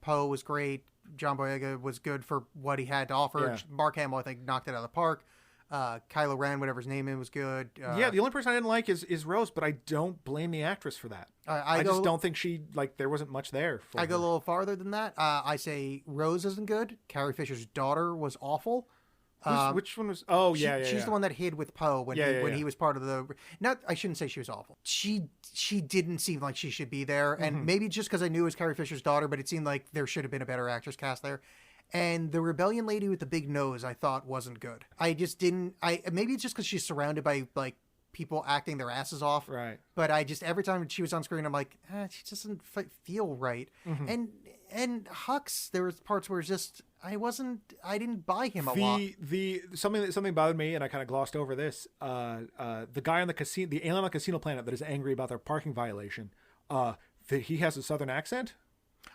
Poe was great. John Boyega was good for what he had to offer. Yeah. Mark Hamill, I think, knocked it out of the park. Kylo Ren, whatever his name is, was good. The only person I didn't like is Rose, but I don't blame the actress for that. I just don't think there wasn't much there for her. Go a little farther than that. I say Rose isn't good. Carrie Fisher's daughter was awful. Which one was? Oh, she's the one that hid with Poe when he was part of the. Not, I shouldn't say she was awful. She didn't seem like she should be there, and maybe just because I knew it was Carrie Fisher's daughter, but it seemed like there should have been a better actress cast there. And the rebellion lady with the big nose, I thought wasn't good. I just didn't. Maybe it's just because she's surrounded by like people acting their asses off. Right. But I just every time she was on screen, I'm like, she doesn't feel right. And Hux, there was parts where just I didn't buy him a lot. Something bothered me, and I kind of glossed over this. The guy on the casino, the alien on the casino planet that is angry about their parking violation, he has a southern accent.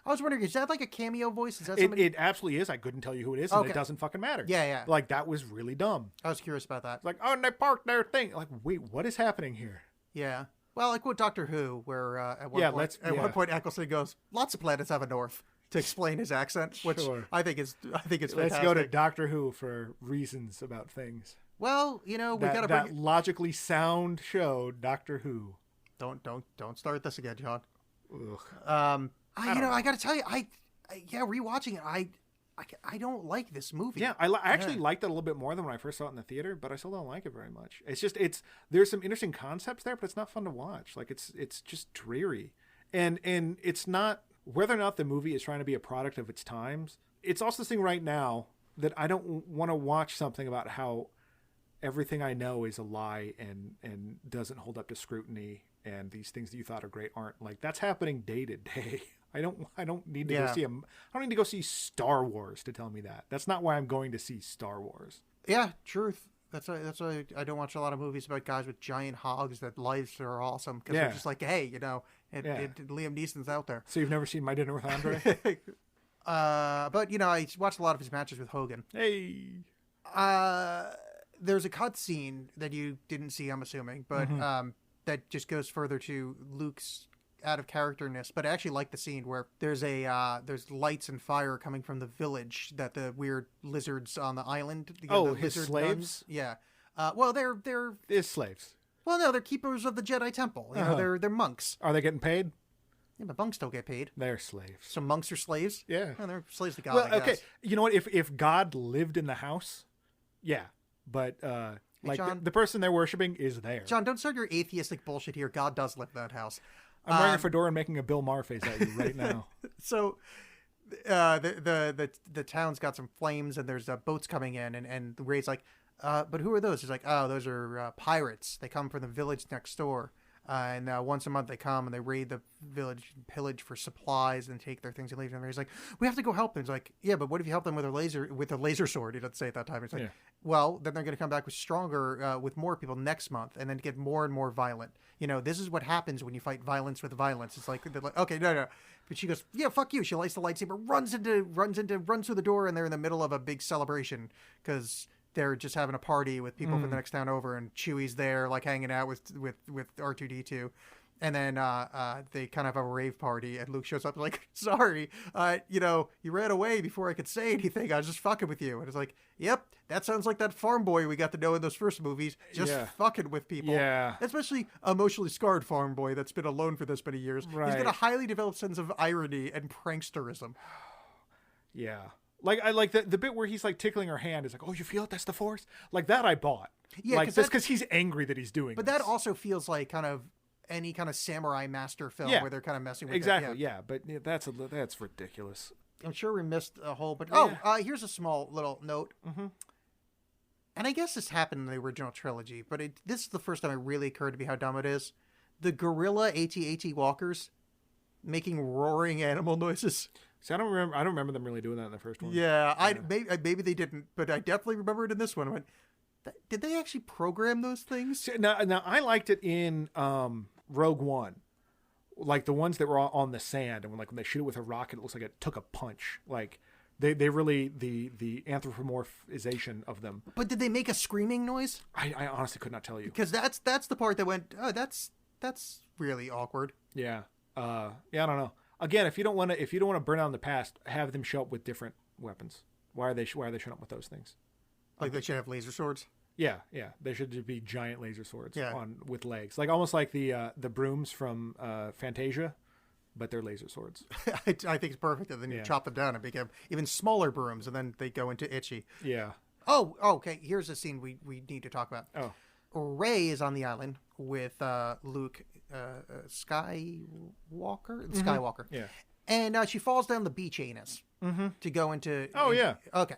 I was wondering, is that like a cameo voice? Is that somebody? It absolutely is. I couldn't tell you who it is, and it doesn't fucking matter. Yeah. Like, that was really dumb. I was curious about that. It's like, oh, and they parked their thing. Like, wait, what is happening here? Yeah. Well, like with Doctor Who, where at one point Eccleston goes, lots of planets have a north, to explain his accent, which I think it's fantastic. Let's go to Doctor Who for reasons about things. Well, we got to that logically sound show, Doctor Who. Don't start this again, John. Ugh. I got to tell you, rewatching it, I don't like this movie. Yeah, I actually liked it a little bit more than when I first saw it in the theater, but I still don't like it very much. It's just there's some interesting concepts there, but it's not fun to watch. Like it's just dreary, and it's not whether or not the movie is trying to be a product of its times, it's also this thing right now that I don't want to watch something about how everything I know is a lie and doesn't hold up to scrutiny, and these things that you thought are great aren't. Like, that's happening day to day. I don't need to go see I don't need to go see Star Wars to tell me that. That's not why I'm going to see Star Wars. Yeah, truth. That's why I don't watch a lot of movies about guys with giant hogs that lives are awesome, because they're just like, hey, Liam Neeson's out there. So you've never seen My Dinner with Andre? But I watched a lot of his matches with Hogan. Hey. There's a cut scene that you didn't see, I'm assuming, but that just goes further to Luke's out of characterness. But I actually like the scene where there's there's lights and fire coming from the village that the weird lizards on the island. His slaves? Guns. Yeah. Well, they're his slaves. Well, no, they're keepers of the Jedi Temple. You know, they're monks. Are they getting paid? Yeah, but monks don't get paid. They're slaves. So monks are slaves? Yeah. Oh, they're slaves to God. Well, I guess. okay. You know what? If God lived in the house, yeah. But John, the person they're worshiping is there. John, don't start your atheistic bullshit here. God does live in that house. I'm wearing a fedora and making a Bill Maher face at you right now. So, the town's got some flames and there's boats coming in, and Ray's like, but who are those? He's like, oh, those are pirates. They come from the village next door. And once a month they come and they raid the village and pillage for supplies and take their things and leave them. And he's like, we have to go help them. He's like, yeah, but what if you help them with a laser sword? He doesn't say it that time. He's like, well, then they're going to come back with more people next month and then get more and more violent. This is what happens when you fight violence with violence. It's like, they're like, okay, no. But she goes, yeah, fuck you. She lights the lightsaber, runs through the door, and they're in the middle of a big celebration because they're just having a party with people from the next town over, and Chewie's there, like hanging out with R2-D2, and then they kind of have a rave party, and Luke shows up like, sorry, you ran away before I could say anything. I was just fucking with you. And it's like, yep, that sounds like that farm boy we got to know in those first movies, just fucking with people. Yeah, especially emotionally scarred farm boy that's been alone for this many years. Right. He's got a highly developed sense of irony and pranksterism. Yeah. Like, I like the bit where he's like tickling her hand. Is like, oh, you feel it? That's the Force. Like that, I bought. Yeah, like just because he's angry that he's doing. But this. That also feels like kind of any kind of samurai master film where they're kind of messing with exactly. That. Yeah, but that's ridiculous. I'm sure we missed a whole. But here's a small little note. Mm-hmm. And I guess this happened in the original trilogy, but this is the first time it really occurred to me how dumb it is. The gorilla AT-AT walkers making roaring animal noises. See, I don't remember them really doing that in the first one. Yeah, maybe they didn't, but I definitely remember it in this one. I went, did they actually program those things? See, now I liked it in Rogue One, like the ones that were on the sand, and when they shoot it with a rocket, it looks like it took a punch. Like they really the anthropomorphization of them. But did they make a screaming noise? I honestly could not tell you, because that's the part that went, oh, that's really awkward. Yeah, I don't know. Again, if you don't want to burn down the past, have them show up with different weapons. Why are they showing up with those things? Like they should have laser swords. Yeah. They should just be giant laser swords with legs, like almost like the brooms from Fantasia, but they're laser swords. I think it's perfect. And then you chop them down and become even smaller brooms, and then they go into Itchy. Yeah. Oh, okay. Here's a scene we need to talk about. Oh. Rey is on the island with Luke, Skywalker. Yeah. And she falls down the beach anus to go into. Oh, yeah. Okay.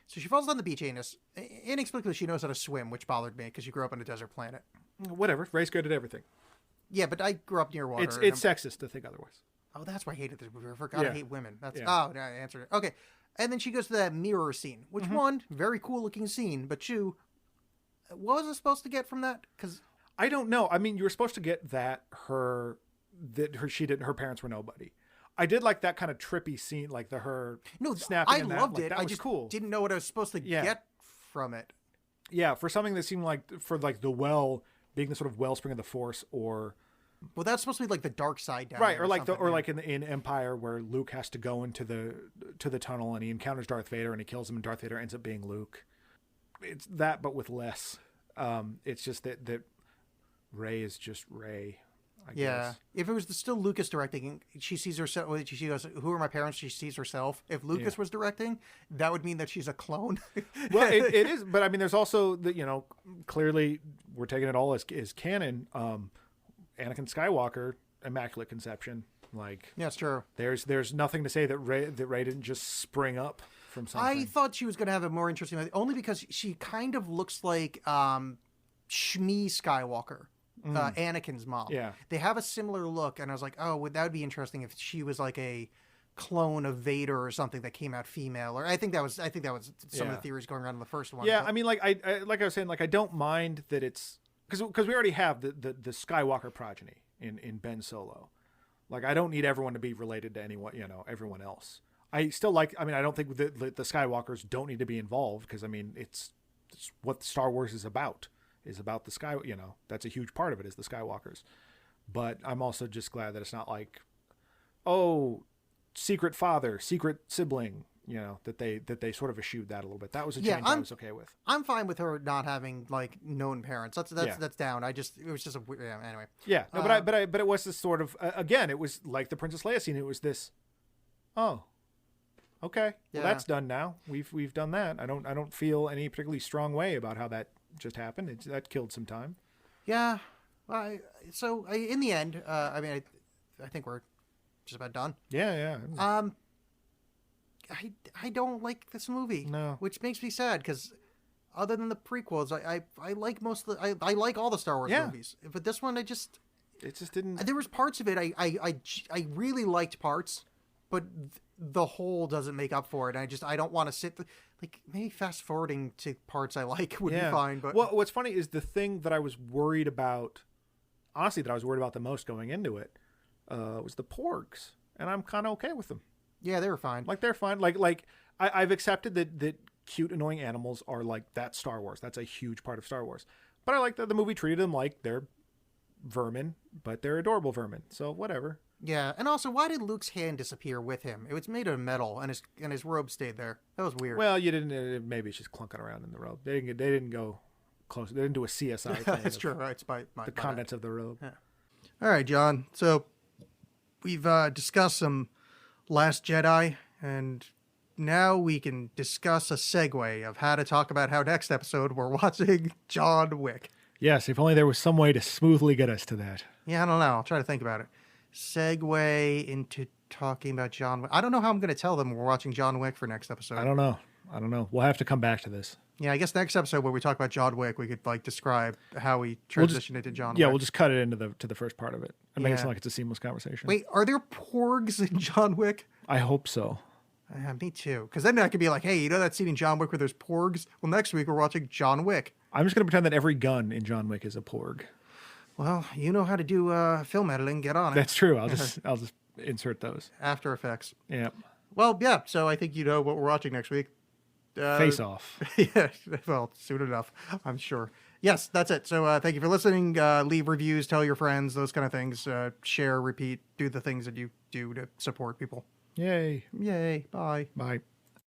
So she falls down the beach anus. Inexplicably, she knows how to swim, which bothered me because she grew up on a desert planet. Whatever. Rey's good at everything. Yeah, but I grew up near water. It's sexist to think otherwise. Oh, that's why I hated this movie. I forgot I hate women. Oh, I answered it. Okay. And then she goes to that mirror scene, which one, very cool looking scene, but two, what was I supposed to get from that? Because I don't know. I mean, you were supposed to get that her parents were nobody. I did like that kind of trippy scene, like her snapping. I loved it. I just cool. Didn't know what I was supposed to get from it. Yeah, for something that seemed like the well being the sort of wellspring of the Force, or well, that's supposed to be like the dark side down, right? Or like in Empire, where Luke has to go into the tunnel and he encounters Darth Vader and he kills him, and Darth Vader ends up being Luke. It's that, but with less. It's just that Rey is just Rey. I guess. If it was still Lucas directing, she sees herself. She goes, "Who are my parents?" She sees herself. If Lucas was directing, that would mean that she's a clone. Well, it is, but I mean, there's also the clearly we're taking it all as canon. Anakin Skywalker, Immaculate Conception. Like, Yeah, it's true. there's nothing to say that Rey didn't just spring up from something. I thought she was going to have a more interesting, only because she kind of looks like Shmi Skywalker, Anakin's mom. Yeah. They have a similar look, and I was like, oh, that would be interesting if she was like a clone of Vader or something that came out female. Or I think that was some of the theories going around in the first one. Yeah, but... I mean, like I was saying, like I don't mind that it's because we already have the Skywalker progeny in Ben Solo. Like, I don't need everyone to be related to anyone, everyone else. I still like. I mean, I don't think the Skywalkers don't need to be involved because I mean, it's what Star Wars is about. Is about the sky. That's a huge part of it is the Skywalkers. But I'm also just glad that it's not like, oh, secret father, secret sibling. That they sort of eschewed that a little bit. That was a change I was okay with. I'm fine with her not having like known parents. That's down. It was just anyway. Yeah, no, but it was this sort of again. It was like the Princess Leia scene. It was this. Oh, okay. Well, that's done now. We've done that. I don't feel any particularly strong way about how that just happened. That killed some time. Yeah. In the end, I think we're just about done. Yeah. I don't like this movie. No. Which makes me sad because other than the prequels, I like most of the I like all the Star Wars movies. But this one it just didn't. There was parts of it I really liked parts, but the whole doesn't make up for it. I don't want to sit like maybe fast forwarding to parts I like would be fine. But what's funny is the thing that I was worried about, honestly, that I was worried about the most going into it, was the Porgs, and I'm kind of okay with them. Yeah, they were fine. Like they're fine. Like I've accepted that cute, annoying animals are like that's Star Wars. That's a huge part of Star Wars. But I like that the movie treated them like they're vermin, but they're adorable vermin. So whatever. Yeah, and also, why did Luke's hand disappear with him? It was made of metal, and his robe stayed there. That was weird. Well, you didn't. Maybe it's just clunking around in the robe. They didn't go close. They didn't do a CSI thing. That's true. Right? It's the contents of the robe. Yeah. All right, John. So we've discussed some Last Jedi, and now we can discuss a segue of how to talk about how next episode we're watching John Wick. Yes, if only there was some way to smoothly get us to that. Yeah, I don't know. I'll try to think about it. Segue into talking about John Wick. I don't know how I'm going to tell them we're watching John Wick for next episode. I don't know. We'll have to come back to this. Yeah, I guess next episode when we talk about John Wick, we could like describe how we transition into John Wick. Yeah, we'll just cut it into the first part of it and make it sound like it's a seamless conversation. Wait, are there porgs in John Wick? I hope so. Yeah, me too. Because then I could be like, hey, you know that scene in John Wick where there's porgs? Well, next week we're watching John Wick. I'm just going to pretend that every gun in John Wick is a porg. Well, you know how to do film editing. Get on it. That's true. I'll just insert those. After Effects. Yeah. Well, yeah. So I think you know what we're watching next week. Face Off. Yeah. Well, soon enough, I'm sure. Yes, that's it. So thank you for listening. Leave reviews, tell your friends, those kind of things. Share, repeat, do the things that you do to support people. Yay. Yay. Bye. Bye.